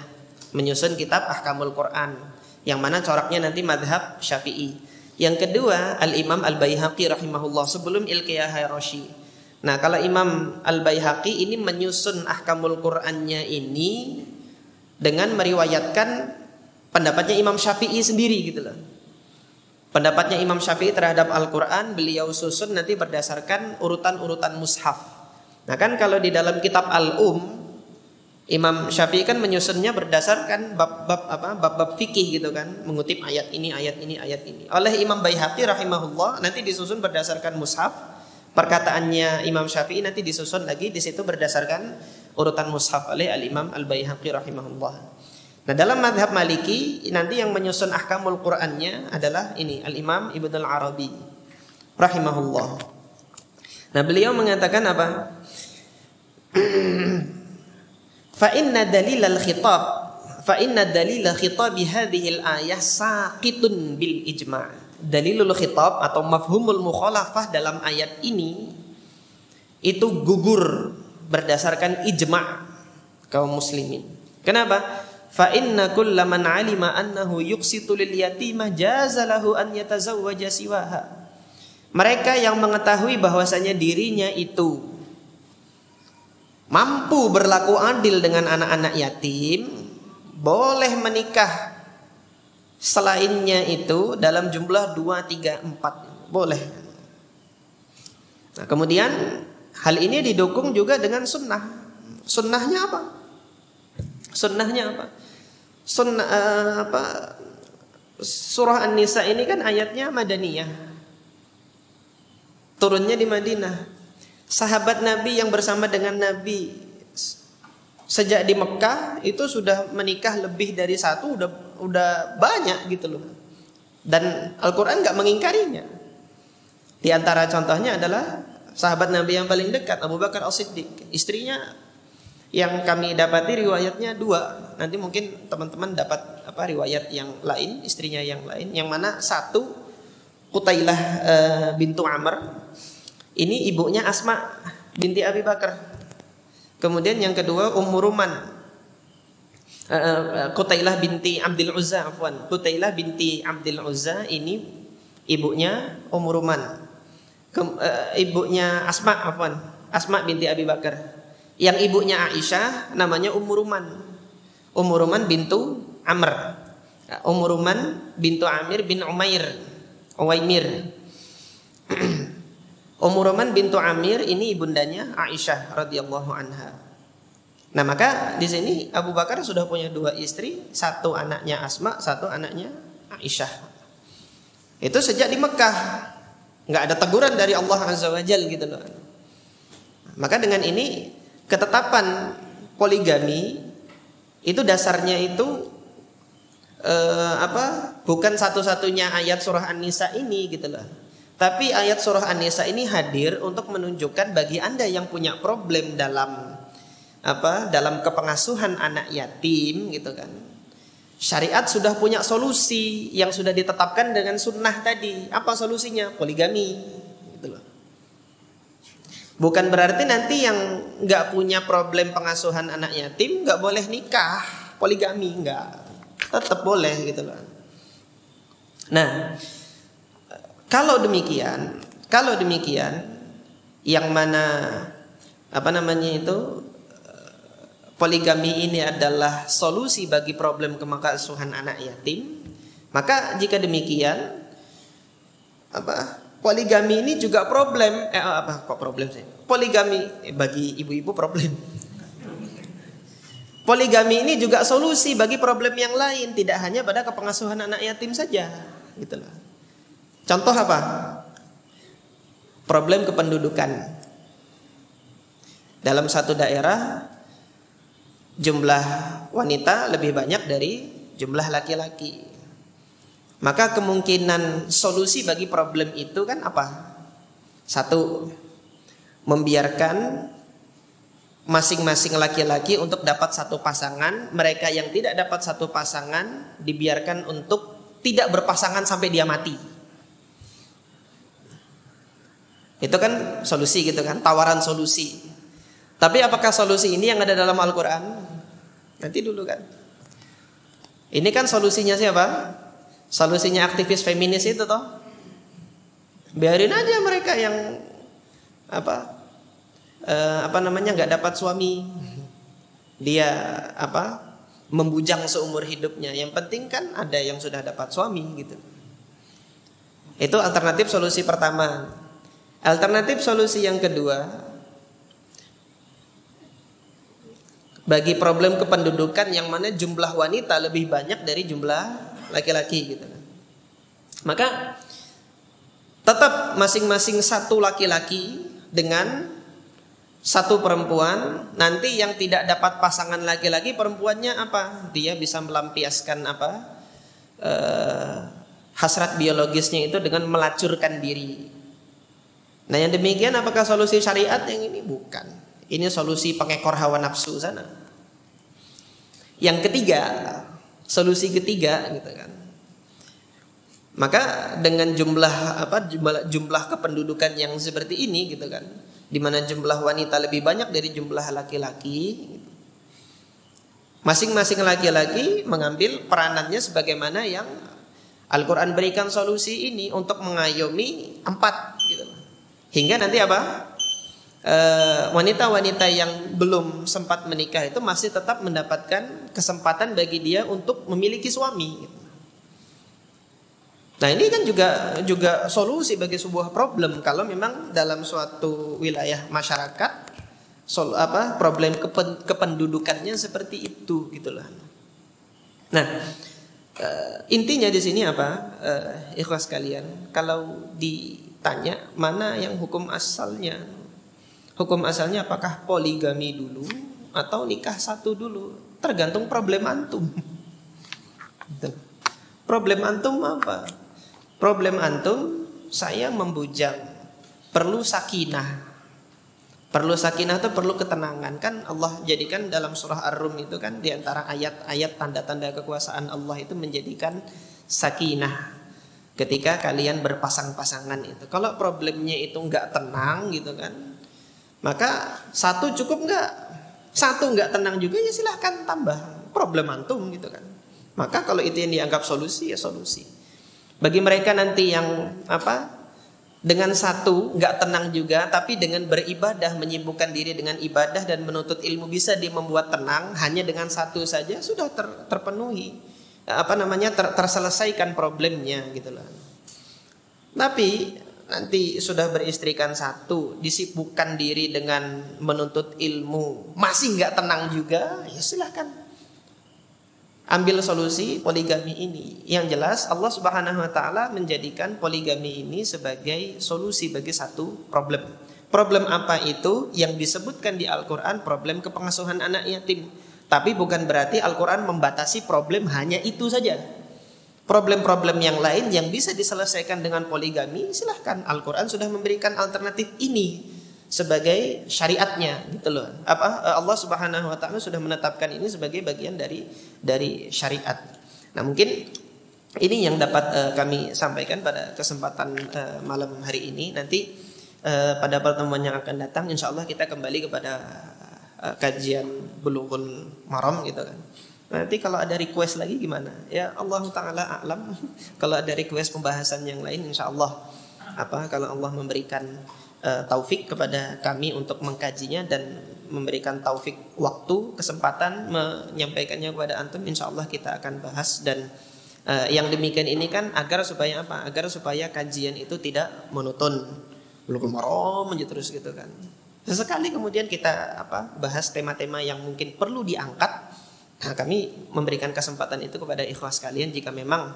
menyusun kitab Ahkamul Quran yang mana coraknya nanti madhab Syafi'i. Yang kedua Al-Imam Al-Baihaqi rahimahullah sebelum Ilqiyah Haroshi. Nah, kalau Imam Al-Baihaqi ini menyusun Ahkamul Qurannya ini dengan meriwayatkan pendapatnya Imam Syafi'i sendiri gitu loh. Pendapatnya Imam Syafi'i terhadap Al-Quran beliau susun nanti berdasarkan urutan-urutan mushaf. Nah kan kalau di dalam kitab Imam Syafi'i kan menyusunnya berdasarkan bab-bab fikih gitu kan, mengutip ayat ini, ayat ini, ayat ini. Oleh Imam Baihaqi rahimahullah nanti disusun berdasarkan mushaf. Perkataannya Imam Syafi'i nanti disusun lagi di situ berdasarkan urutan mushaf oleh Al-Imam Al-Baihaqi rahimahullah. Nah, dalam madhab Maliki nanti yang menyusun ahkamul Qur'annya adalah ini Al-Imam Ibnul Arabi rahimahullah. Nah, beliau mengatakan apa? Fa inna dalilal khitab hadhihi al-ayah saqitun bil ijma'. Dalilul khitab atau mafhumul mukhalafah dalam ayat ini itu gugur berdasarkan ijma' kaum muslimin. Kenapa? Fa inna kullaman 'alima annahu yuqsitu lil yatimah jaza lahu an yatazawwaja siwaha. Mereka yang mengetahui bahwasanya dirinya itu mampu berlaku adil dengan anak-anak yatim, boleh menikah selainnya itu dalam jumlah 2, 3, 4 boleh. Nah, kemudian hal ini didukung juga dengan sunnah. Sunnahnya apa? Sunnahnya apa? Sunnah Surah An-Nisa ini kan ayatnya Madaniyah. Turunnya di Madinah. Sahabat Nabi yang bersama dengan Nabi sejak di Mekah itu sudah menikah lebih dari satu, udah banyak gitu loh. Dan Al-Quran gak mengingkarinya. Di antara contohnya adalah sahabat Nabi yang paling dekat, Abu Bakar As-Siddiq. Istrinya yang kami dapati riwayatnya 2. Nanti mungkin teman-teman dapat riwayat yang lain, istrinya yang lain. Yang mana satu Qutailah bintu Amr. Ini ibunya Asma binti Abi Bakar. Kemudian yang kedua Ummu Ruman. Qutailah binti Abdul Uzza, afwan. Qutailah binti Abdul Uzza ini ibunya Ummu Ruman. Ibunya Asma, afwan. Asma binti Abi Bakar. Yang ibunya Aisyah namanya Ummu Ruman. Ummu Ruman bintu Amr. Ummu Ruman bintu Amir bin Uwaimir. Ummu Ruman bintu Amir ini ibundanya Aisyah radhiyallahu anha. Nah, maka di sini Abu Bakar sudah punya 2 istri, satu anaknya Asma, satu anaknya Aisyah. Itu sejak di Mekah. Enggak ada teguran dari Allah Azza wa Jalla gitu loh. Maka dengan ini ketetapan poligami itu dasarnya itu bukan satu-satunya ayat surah An-Nisa ini gitu loh. Tapi ayat surah An-Nisa ini hadir untuk menunjukkan bagi Anda yang punya problem dalam kepengasuhan anak yatim gitu kan. Syariat sudah punya solusi yang sudah ditetapkan dengan sunnah tadi. Apa solusinya? Poligami gitu loh. Bukan berarti nanti yang nggak punya problem pengasuhan anak yatim nggak boleh nikah poligami, nggak, tetap boleh gitu loh. Nah, kalau demikian, yang mana poligami ini adalah solusi bagi problem pengasuhan anak yatim, maka jika demikian poligami ini juga problem. Problem sih? Poligami bagi ibu-ibu problem. Poligami ini juga solusi bagi problem yang lain, tidak hanya pada kepengasuhan anak yatim saja, gitu loh. Contoh apa? Problem kependudukan. Dalam satu daerah jumlah wanita lebih banyak dari jumlah laki-laki. Maka kemungkinan solusi bagi problem itu kan apa? Satu, membiarkan masing-masing laki-laki untuk dapat satu pasangan. Mereka yang tidak dapat satu pasangan dibiarkan untuk tidak berpasangan sampai dia mati. Itu kan solusi gitu kan, tawaran solusi. Tapi apakah solusi ini yang ada dalam Al-Quran? Nanti dulu kan. Ini kan solusinya siapa? Solusinya aktivis feminis itu toh. Biarin aja mereka yang nggak dapat suami. Dia membujang seumur hidupnya. Yang penting kan ada yang sudah dapat suami gitu. Itu alternatif solusi pertama. Alternatif solusi yang kedua, bagi problem kependudukan yang mana jumlah wanita lebih banyak dari jumlah laki-laki gitu. Maka tetap masing-masing satu laki-laki dengan satu perempuan. Nanti yang tidak dapat pasangan laki-laki, perempuannya apa? Dia bisa melampiaskan hasrat biologisnya itu dengan melacurkan diri. Nah, yang demikian apakah solusi syariat yang ini? Bukan. Ini solusi pengekor hawa nafsu sana. Yang ketiga, solusi ketiga gitu kan. Maka dengan jumlah kependudukan yang seperti ini gitu kan, di mana jumlah wanita lebih banyak dari jumlah laki-laki, gitu. Masing-masing laki-laki mengambil peranannya sebagaimana yang Al-Quran berikan solusi ini untuk mengayomi 4 gitu. Hingga nanti wanita-wanita yang belum sempat menikah itu masih tetap mendapatkan kesempatan bagi dia untuk memiliki suami. Nah, ini kan juga solusi bagi sebuah problem. Kalau memang dalam suatu wilayah masyarakat problem kependudukannya seperti itu gitulah. Nah, intinya di sini apa? Ikhwas kalian, kalau ditanya mana yang hukum asalnya? Hukum asalnya apakah poligami dulu atau nikah satu dulu? Tergantung problem antum. Problem antum apa? Problem antum, saya membujang, perlu sakinah. Perlu sakinah itu perlu ketenangan. Kan Allah jadikan dalam surah Ar-Rum itu kan, di antara ayat-ayat tanda-tanda kekuasaan Allah itu menjadikan sakinah ketika kalian berpasang-pasangan itu. Kalau problemnya itu enggak tenang gitu kan, maka satu cukup enggak? Satu enggak tenang juga, ya silahkan tambah problem antum gitu kan. Maka kalau itu yang dianggap solusi, ya solusi. Bagi mereka nanti yang dengan satu nggak tenang juga, tapi dengan beribadah, menyibukkan diri dengan ibadah dan menuntut ilmu, bisa dia membuat tenang. Hanya dengan satu saja sudah terpenuhi, terselesaikan problemnya gitu loh. Tapi nanti sudah beristrikan satu, disibukkan diri dengan menuntut ilmu, masih nggak tenang juga, ya silahkan ambil solusi poligami ini. Yang jelas Allah Subhanahu wa taala menjadikan poligami ini sebagai solusi bagi satu problem. Problem apa itu? Yang disebutkan di Al-Qur'an problem kepengasuhan anak yatim. Tapi bukan berarti Al-Qur'an membatasi problem hanya itu saja. Problem-problem yang lain yang bisa diselesaikan dengan poligami, silahkan. Al-Qur'an sudah memberikan alternatif ini sebagai syariatnya gitu loh. Allah Subhanahu wa taala sudah menetapkan ini sebagai bagian dari syariat. Nah, mungkin ini yang dapat kami sampaikan pada kesempatan malam hari ini. Nanti pada pertemuan yang akan datang insyaallah kita kembali kepada kajian Bulughul Maram gitu kan. Nanti kalau ada request lagi gimana? Ya Allah taala a'lam. Kalau ada request pembahasan yang lain insyaallah kalau Allah memberikan taufik kepada kami untuk mengkajinya dan memberikan taufik waktu, kesempatan menyampaikannya kepada antum, insyaallah kita akan bahas. Dan yang demikian ini kan agar supaya apa? Agar supaya kajian itu tidak monoton, Bulughul Maram aja terus gitu kan. Sesekali kemudian kita bahas tema-tema yang mungkin perlu diangkat. Nah, kami memberikan kesempatan itu kepada ikhwas kalian jika memang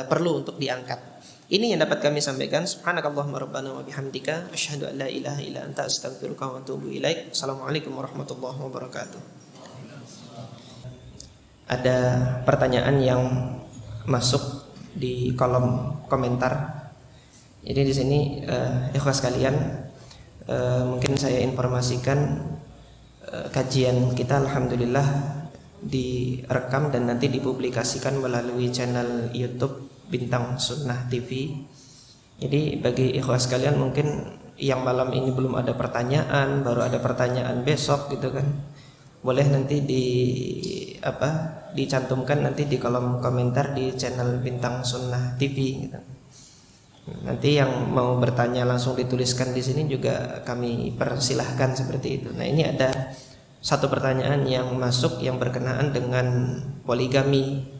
perlu untuk diangkat. Ini yang dapat kami sampaikan. Subhanakallahumma rabbana wa bihamdika asyhadu an la ilaha illa anta astaghfiruka wa atubu ilaik. Assalamualaikum warahmatullahi wabarakatuh. Ada pertanyaan yang masuk di kolom komentar. Jadi di sini ikhwas kalian, mungkin saya informasikan kajian kita alhamdulillah direkam dan nanti dipublikasikan melalui channel YouTube Bintang Sunnah TV. Jadi bagi ikhwas kalian mungkin yang malam ini belum ada pertanyaan, baru ada pertanyaan besok gitu kan, boleh nanti dicantumkan nanti di kolom komentar di channel Bintang Sunnah TV gitu. Nanti yang mau bertanya langsung dituliskan di sini juga kami persilahkan seperti itu. Nah, ini ada satu pertanyaan yang masuk yang berkenaan dengan poligami.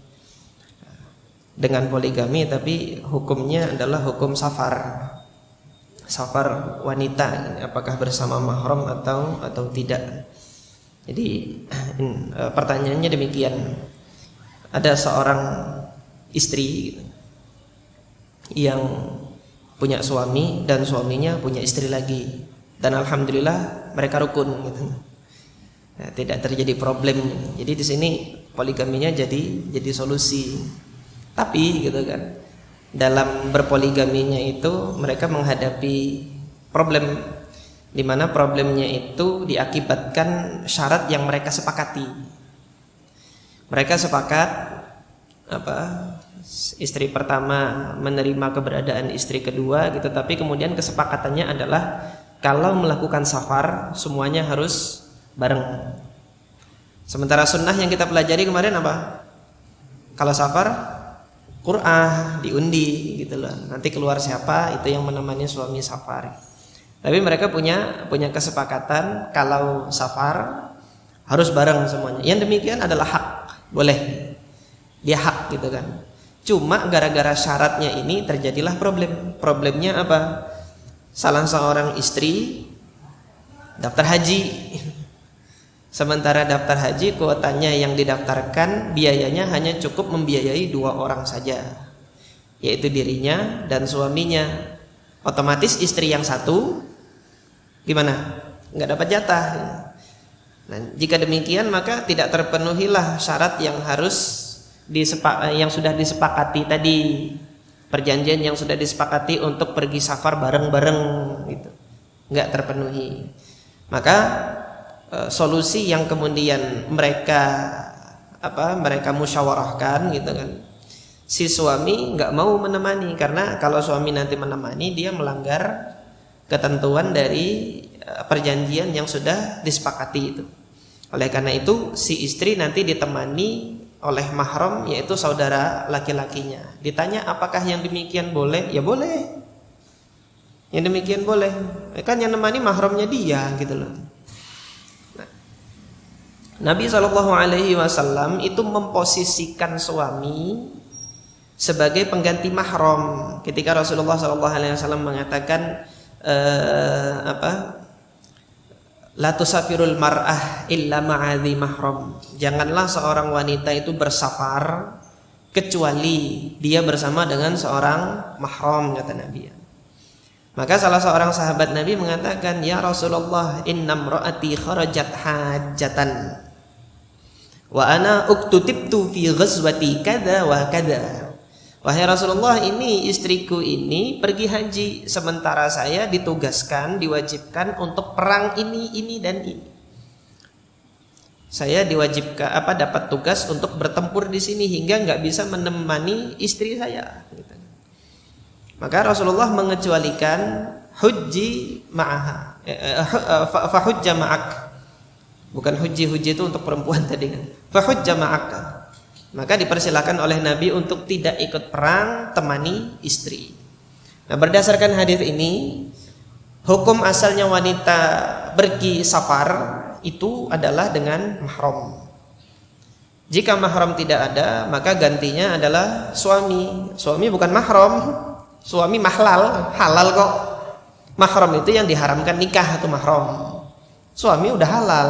Dengan poligami tapi hukumnya adalah hukum safar wanita, apakah bersama mahram atau tidak. Jadi pertanyaannya demikian. Ada seorang istri yang punya suami dan suaminya punya istri lagi, dan alhamdulillah mereka rukun gitu. Nah, tidak terjadi problem. Jadi di sini poligaminya jadi solusi. Tapi gitu kan, dalam berpoligaminya itu mereka menghadapi problem, di mana problemnya itu diakibatkan syarat yang mereka sepakati. Mereka sepakat istri pertama menerima keberadaan istri kedua gitu, tapi kemudian kesepakatannya adalah kalau melakukan safar semuanya harus bareng. Sementara sunnah yang kita pelajari kemarin apa? Kalau safar Qur'ah diundi gitu loh. Nanti keluar siapa itu yang menemani suami safar. Tapi mereka punya kesepakatan kalau safar harus bareng semuanya. Yang demikian adalah hak, boleh. Dia hak gitu kan. Cuma gara-gara syaratnya ini terjadilah problem. Problemnya apa? Salah seorang istri daftar haji. Sementara daftar haji kuotanya yang didaftarkan biayanya hanya cukup membiayai 2 orang saja, yaitu dirinya dan suaminya. Otomatis istri yang satu gimana? Nggak dapat jatah. Nah, jika demikian maka tidak terpenuhilah syarat yang yang sudah disepakati tadi, perjanjian yang sudah disepakati untuk pergi safar bareng-bareng gitu, nggak terpenuhi. Maka solusi yang kemudian mereka musyawarahkan gitu kan, si suami nggak mau menemani, karena kalau suami nanti menemani dia melanggar ketentuan dari perjanjian yang sudah disepakati itu. Oleh karena itu si istri nanti ditemani oleh mahram, yaitu saudara laki-lakinya. Ditanya apakah yang demikian boleh? Ya boleh, yang demikian boleh, kan yang nemani mahramnya dia gitu loh. Nabi SAW itu memposisikan suami sebagai pengganti mahram. Ketika Rasulullah SAW mengatakan la tusafirul mar'ah illa ma'adhi mahram, janganlah seorang wanita itu bersafar kecuali dia bersama dengan seorang mahram, kata Nabi. Maka salah seorang sahabat Nabi mengatakan, ya Rasulullah, inna imra'ati kharajat hajatan wa ana uktutibtu fi ghazwati kada wa kada. Wahai Rasulullah, ini istriku ini pergi haji, sementara saya ditugaskan, diwajibkan untuk perang ini dan ini. Saya diwajibkan dapat tugas untuk bertempur di sini hingga nggak bisa menemani istri saya. Gitu. Maka Rasulullah mengecualikan hujji ma'aha, fahujja ma'ak. Bukan hujji itu untuk perempuan tadi kan. Fahujja ma'ak. Maka dipersilakan oleh Nabi untuk tidak ikut perang, temani istri. Nah, berdasarkan hadis ini, hukum asalnya wanita pergi safar itu adalah dengan mahram. Jika mahram tidak ada, maka gantinya adalah suami. Suami bukan mahram, suami halal kok. Mahram itu yang diharamkan nikah atau mahram. Suami udah halal,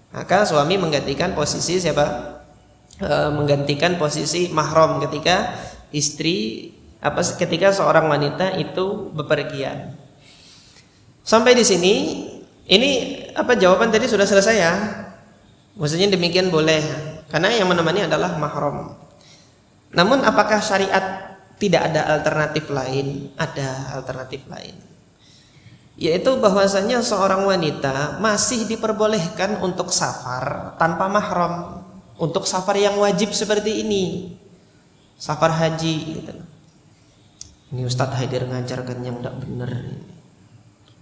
maka suami menggantikan posisi siapa? Menggantikan posisi mahram ketika ketika seorang wanita itu bepergian. Sampai di sini, ini jawaban tadi sudah selesai ya. Maksudnya demikian boleh, karena yang menemani adalah mahram. Namun apakah syariat tidak ada alternatif lain? Ada alternatif lain, yaitu bahwasanya seorang wanita masih diperbolehkan untuk safar tanpa mahram. Untuk safar yang wajib seperti ini, safar haji gitu. Ini Ustadz Haidir ngajarkan yang tidak benar,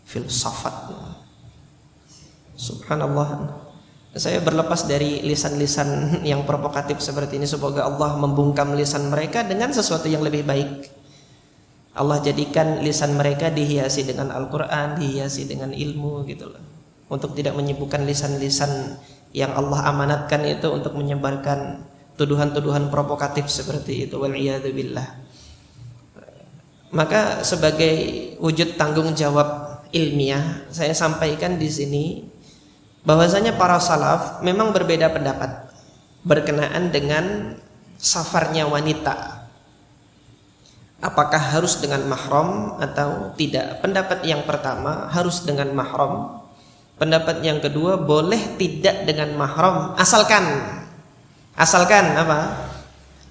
filsafat. Subhanallah. Saya berlepas dari lisan-lisan yang provokatif seperti ini. Semoga Allah membungkam lisan mereka dengan sesuatu yang lebih baik. Allah jadikan lisan mereka dihiasi dengan Al-Quran, dihiasi dengan ilmu gitu loh. Untuk tidak menyibukkan lisan-lisan yang Allah amanatkan itu untuk menyebarkan tuduhan-tuduhan provokatif seperti itu, wal'iyadzubillah. Maka sebagai wujud tanggung jawab ilmiah, saya sampaikan di sini bahwasanya para salaf memang berbeda pendapat berkenaan dengan safarnya wanita. Apakah harus dengan mahram atau tidak? Pendapat yang pertama harus dengan mahram. Pendapat yang kedua boleh tidak dengan mahram, asalkan apa?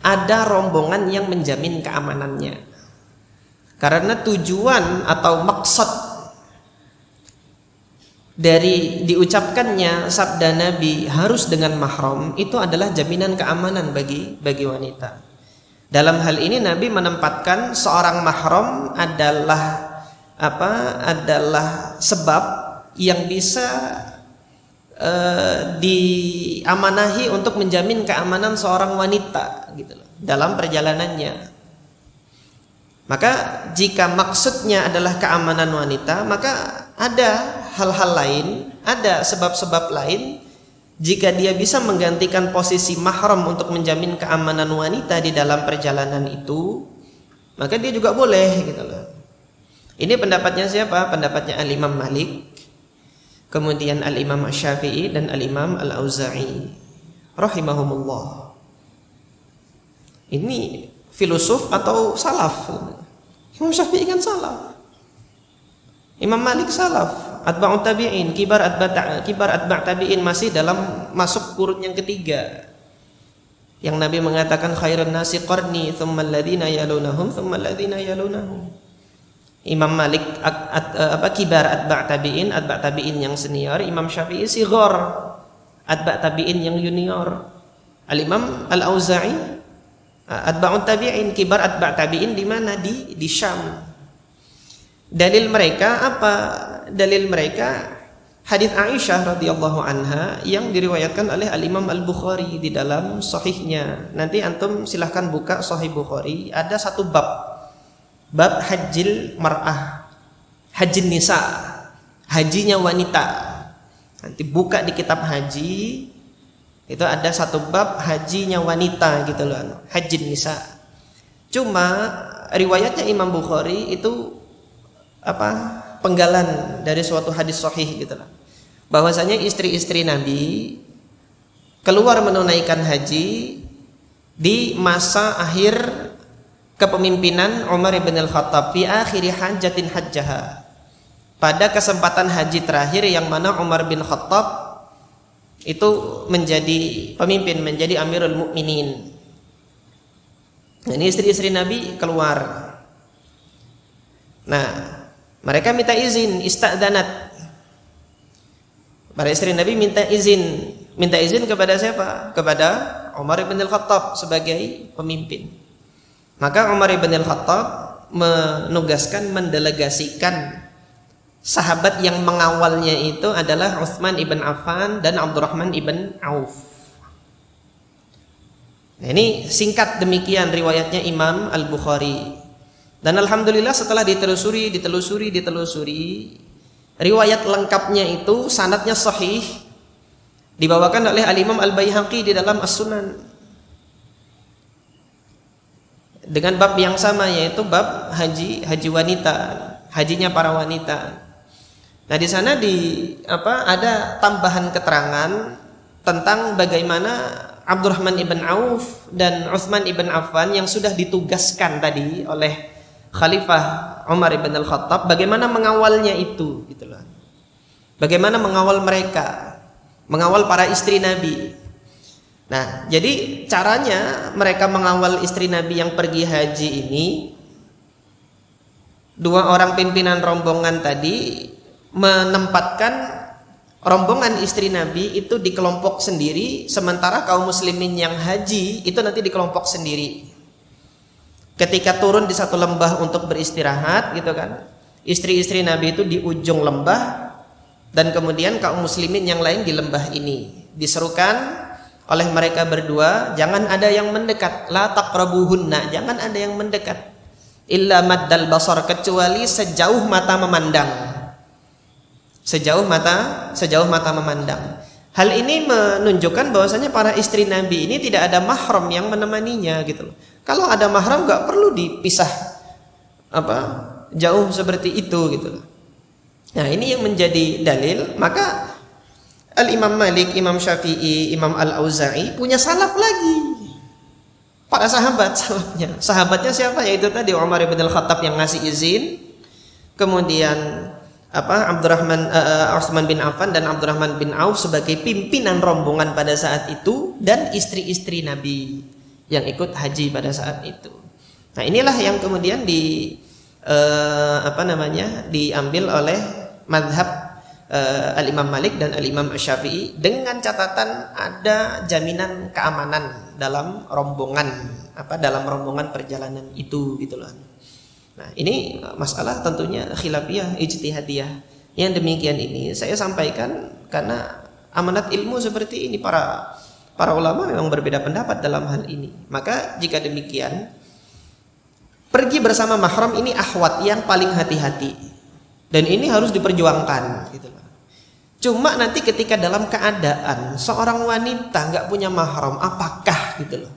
Ada rombongan yang menjamin keamanannya. Karena tujuan atau maksud dari diucapkannya sabda Nabi harus dengan mahram itu adalah jaminan keamanan bagi wanita. Dalam hal ini Nabi menempatkan seorang mahram adalah sebab yang bisa diamanahi untuk menjamin keamanan seorang wanita gitu loh, dalam perjalanannya. Maka jika maksudnya adalah keamanan wanita, maka ada hal-hal lain, ada sebab-sebab lain. Jika dia bisa menggantikan posisi mahram untuk menjamin keamanan wanita di dalam perjalanan itu, maka dia juga boleh gitu loh. Ini pendapatnya siapa? Pendapatnya Al-Imam Malik. kemudian Al-Imam Asy-Syafi'i dan Al-Imam Al-Auza'i rahimahumullah. Ini filosof atau salaf? Imam Syafi'i kan salaf. Imam Malik salaf, atba'ut tabi'in, kibar atba' tabi'in, masih masuk kurun yang ketiga. Yang Nabi mengatakan khairun nasi qarni, thumma alladhina yalunahum, thumma alladhina yalunahum. Imam Malik kibar atba' tabi'in yang senior, Imam Syafi'i sighar atba' tabi'in yang junior. Al-Imam Al-Auza'i atba'ut tabi'in, kibar atba' tabi'in di mana? Di Syam. Dalil mereka apa? Dalil mereka hadits Aisyah radhiyallahu anha yang diriwayatkan oleh Al-Imam Al-Bukhari di dalam sahihnya. Nanti antum silahkan buka Sahih Bukhari, ada satu bab hajjil mar'ah, hajjin nisa, hajinya wanita. Nanti buka di kitab haji, itu ada satu bab hajinya wanita gitu loh, hajjin nisa. Cuma riwayatnya Imam Bukhari itu penggalan dari suatu hadis sahih gitu loh, bahwasanya istri-istri Nabi keluar menunaikan haji di masa akhir kepemimpinan Umar bin Al-Khattab, fi akhiri hajjatin hajjaha, pada kesempatan haji terakhir yang mana Umar bin Khattab itu menjadi pemimpin, menjadi Amirul Mukminin. Nah, ini istri-istri Nabi keluar. Nah, mereka minta izin, ista'danat. Para istri Nabi minta izin kepada siapa? Kepada Umar bin Al-Khattab sebagai pemimpin. Maka Umar bin Al-Khattab mendelegasikan sahabat yang mengawalnya itu adalah Utsman ibn Affan dan Abdurrahman ibn Auf. Nah, ini singkat demikian riwayatnya Imam Al-Bukhari. Dan alhamdulillah setelah ditelusuri, riwayat lengkapnya itu sanadnya sahih, dibawakan oleh Al-Imam Al-Baihaqi di dalam As-Sunan. Dengan bab yang sama, yaitu bab haji wanita, hajinya para wanita. Nah, di sana ada tambahan keterangan tentang bagaimana Abdurrahman ibn Auf dan Utsman ibn Affan yang sudah ditugaskan tadi oleh Khalifah Umar ibn Al-Khattab, bagaimana mengawalnya itu, gitu loh. Bagaimana mengawal mereka, mengawal para istri Nabi. Nah, jadi caranya mereka mengawal istri Nabi yang pergi haji ini, dua orang pimpinan rombongan tadi menempatkan rombongan istri Nabi itu di kelompok sendiri, sementara kaum muslimin yang haji itu nanti di kelompok sendiri. Ketika turun di satu lembah untuk beristirahat gitu kan, istri-istri Nabi itu di ujung lembah, dan kemudian kaum muslimin yang lain di lembah ini. Diserukan oleh mereka berdua, jangan ada yang mendekat, la taqrabuhunna, jangan ada yang mendekat, illa maddal basar, kecuali sejauh mata memandang. Sejauh mata memandang. Hal ini menunjukkan bahwasanya para istri Nabi ini tidak ada mahram yang menemaninya gitu loh. Kalau ada mahram nggak perlu dipisah jauh seperti itu gitu loh. Nah, ini yang menjadi dalil. Maka Al-Imam Malik, Imam Syafi'i, Imam Al-Auza'i punya salaf lagi. Para sahabat salafnya. Sahabatnya siapa? Yaitu tadi Umar bin Al-Khattab yang ngasih izin. Kemudian Utsman bin Affan dan Abdurrahman bin Auf sebagai pimpinan rombongan pada saat itu, dan istri-istri Nabi yang ikut haji pada saat itu. Nah, inilah yang kemudian diambil oleh mazhab Al-Imam Malik dan Al-Imam Asy-Syafi'i, dengan catatan ada jaminan keamanan dalam rombongan perjalanan itu gitu loh. Nah, ini masalah tentunya khilafiyah ijtihadiyah. Yang demikian ini saya sampaikan karena amanat ilmu seperti ini, para ulama memang berbeda pendapat dalam hal ini. Maka jika demikian, pergi bersama mahram ini akhwat yang paling hati-hati, dan ini harus diperjuangkan gitu loh. Cuma nanti ketika dalam keadaan seorang wanita nggak punya mahram, apakah gitu loh,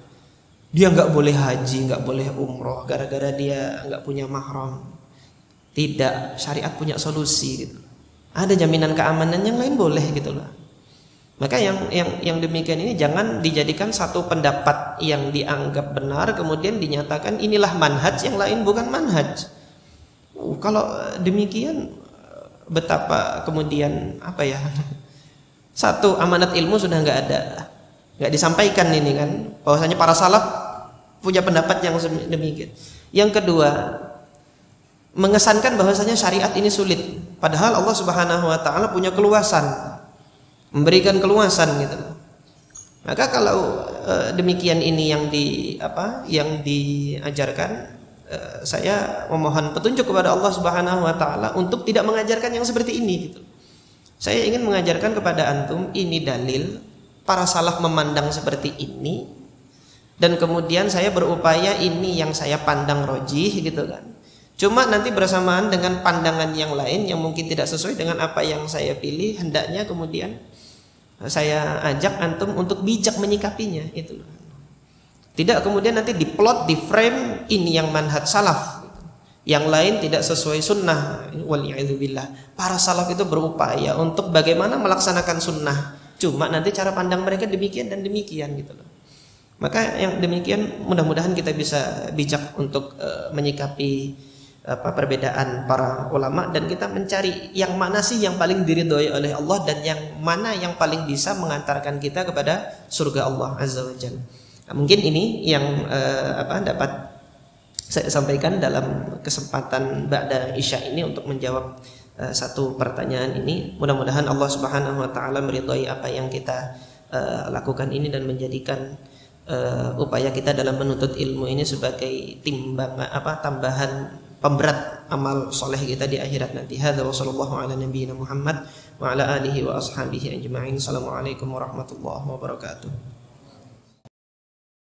dia nggak boleh haji, nggak boleh umroh gara-gara dia nggak punya mahram? Tidak, syariat punya solusi gitu. ada jaminan keamanan yang lain boleh gitu loh. Maka yang demikian ini jangan dijadikan satu pendapat yang dianggap benar kemudian dinyatakan inilah manhaj, yang lain bukan manhaj. Kalau demikian betapa kemudian satu, amanat ilmu sudah nggak disampaikan ini kan, bahwasanya para salaf punya pendapat yang demikian. Yang kedua, mengesankan bahwasanya syariat ini sulit, padahal Allah Subhanahu wa taala punya keluasan, memberikan keluasan gitu. Maka kalau demikian ini yang diajarkan, saya memohon petunjuk kepada Allah Subhanahu wa taala untuk tidak mengajarkan yang seperti ini gitu. Saya ingin mengajarkan kepada antum, ini dalil para salaf memandang seperti ini, dan kemudian saya berupaya ini yang saya pandang rojih gitu kan. Cuma nanti bersamaan dengan pandangan yang lain yang mungkin tidak sesuai dengan apa yang saya pilih, hendaknya kemudian saya ajak antum untuk bijak menyikapinya itu loh. Tidak kemudian nanti diplot, di frame ini yang manhaj salaf, yang lain tidak sesuai sunnah. Waliyadzubillah. Para salaf itu berupaya untuk bagaimana melaksanakan sunnah, cuma nanti cara pandang mereka demikian dan demikian gitu loh. Maka yang demikian mudah-mudahan kita bisa bijak untuk menyikapi perbedaan para ulama, dan kita mencari yang mana sih yang paling diridhoi oleh Allah dan yang mana yang paling bisa mengantarkan kita kepada surga Allah Azza wa Jalla. Mungkin ini yang dapat saya sampaikan dalam kesempatan ba'da Isya ini untuk menjawab satu pertanyaan ini. Mudah-mudahan Allah Subhanahu wa taala meridhai apa yang kita lakukan ini dan menjadikan upaya kita dalam menuntut ilmu ini sebagai tambahan pemberat amal soleh kita di akhirat nanti. Hadza wa sallallahu ala nabiyyina Muhammad wa ala alihi wa ashabihi ajma'in. Assalamualaikum warahmatullahi wabarakatuh.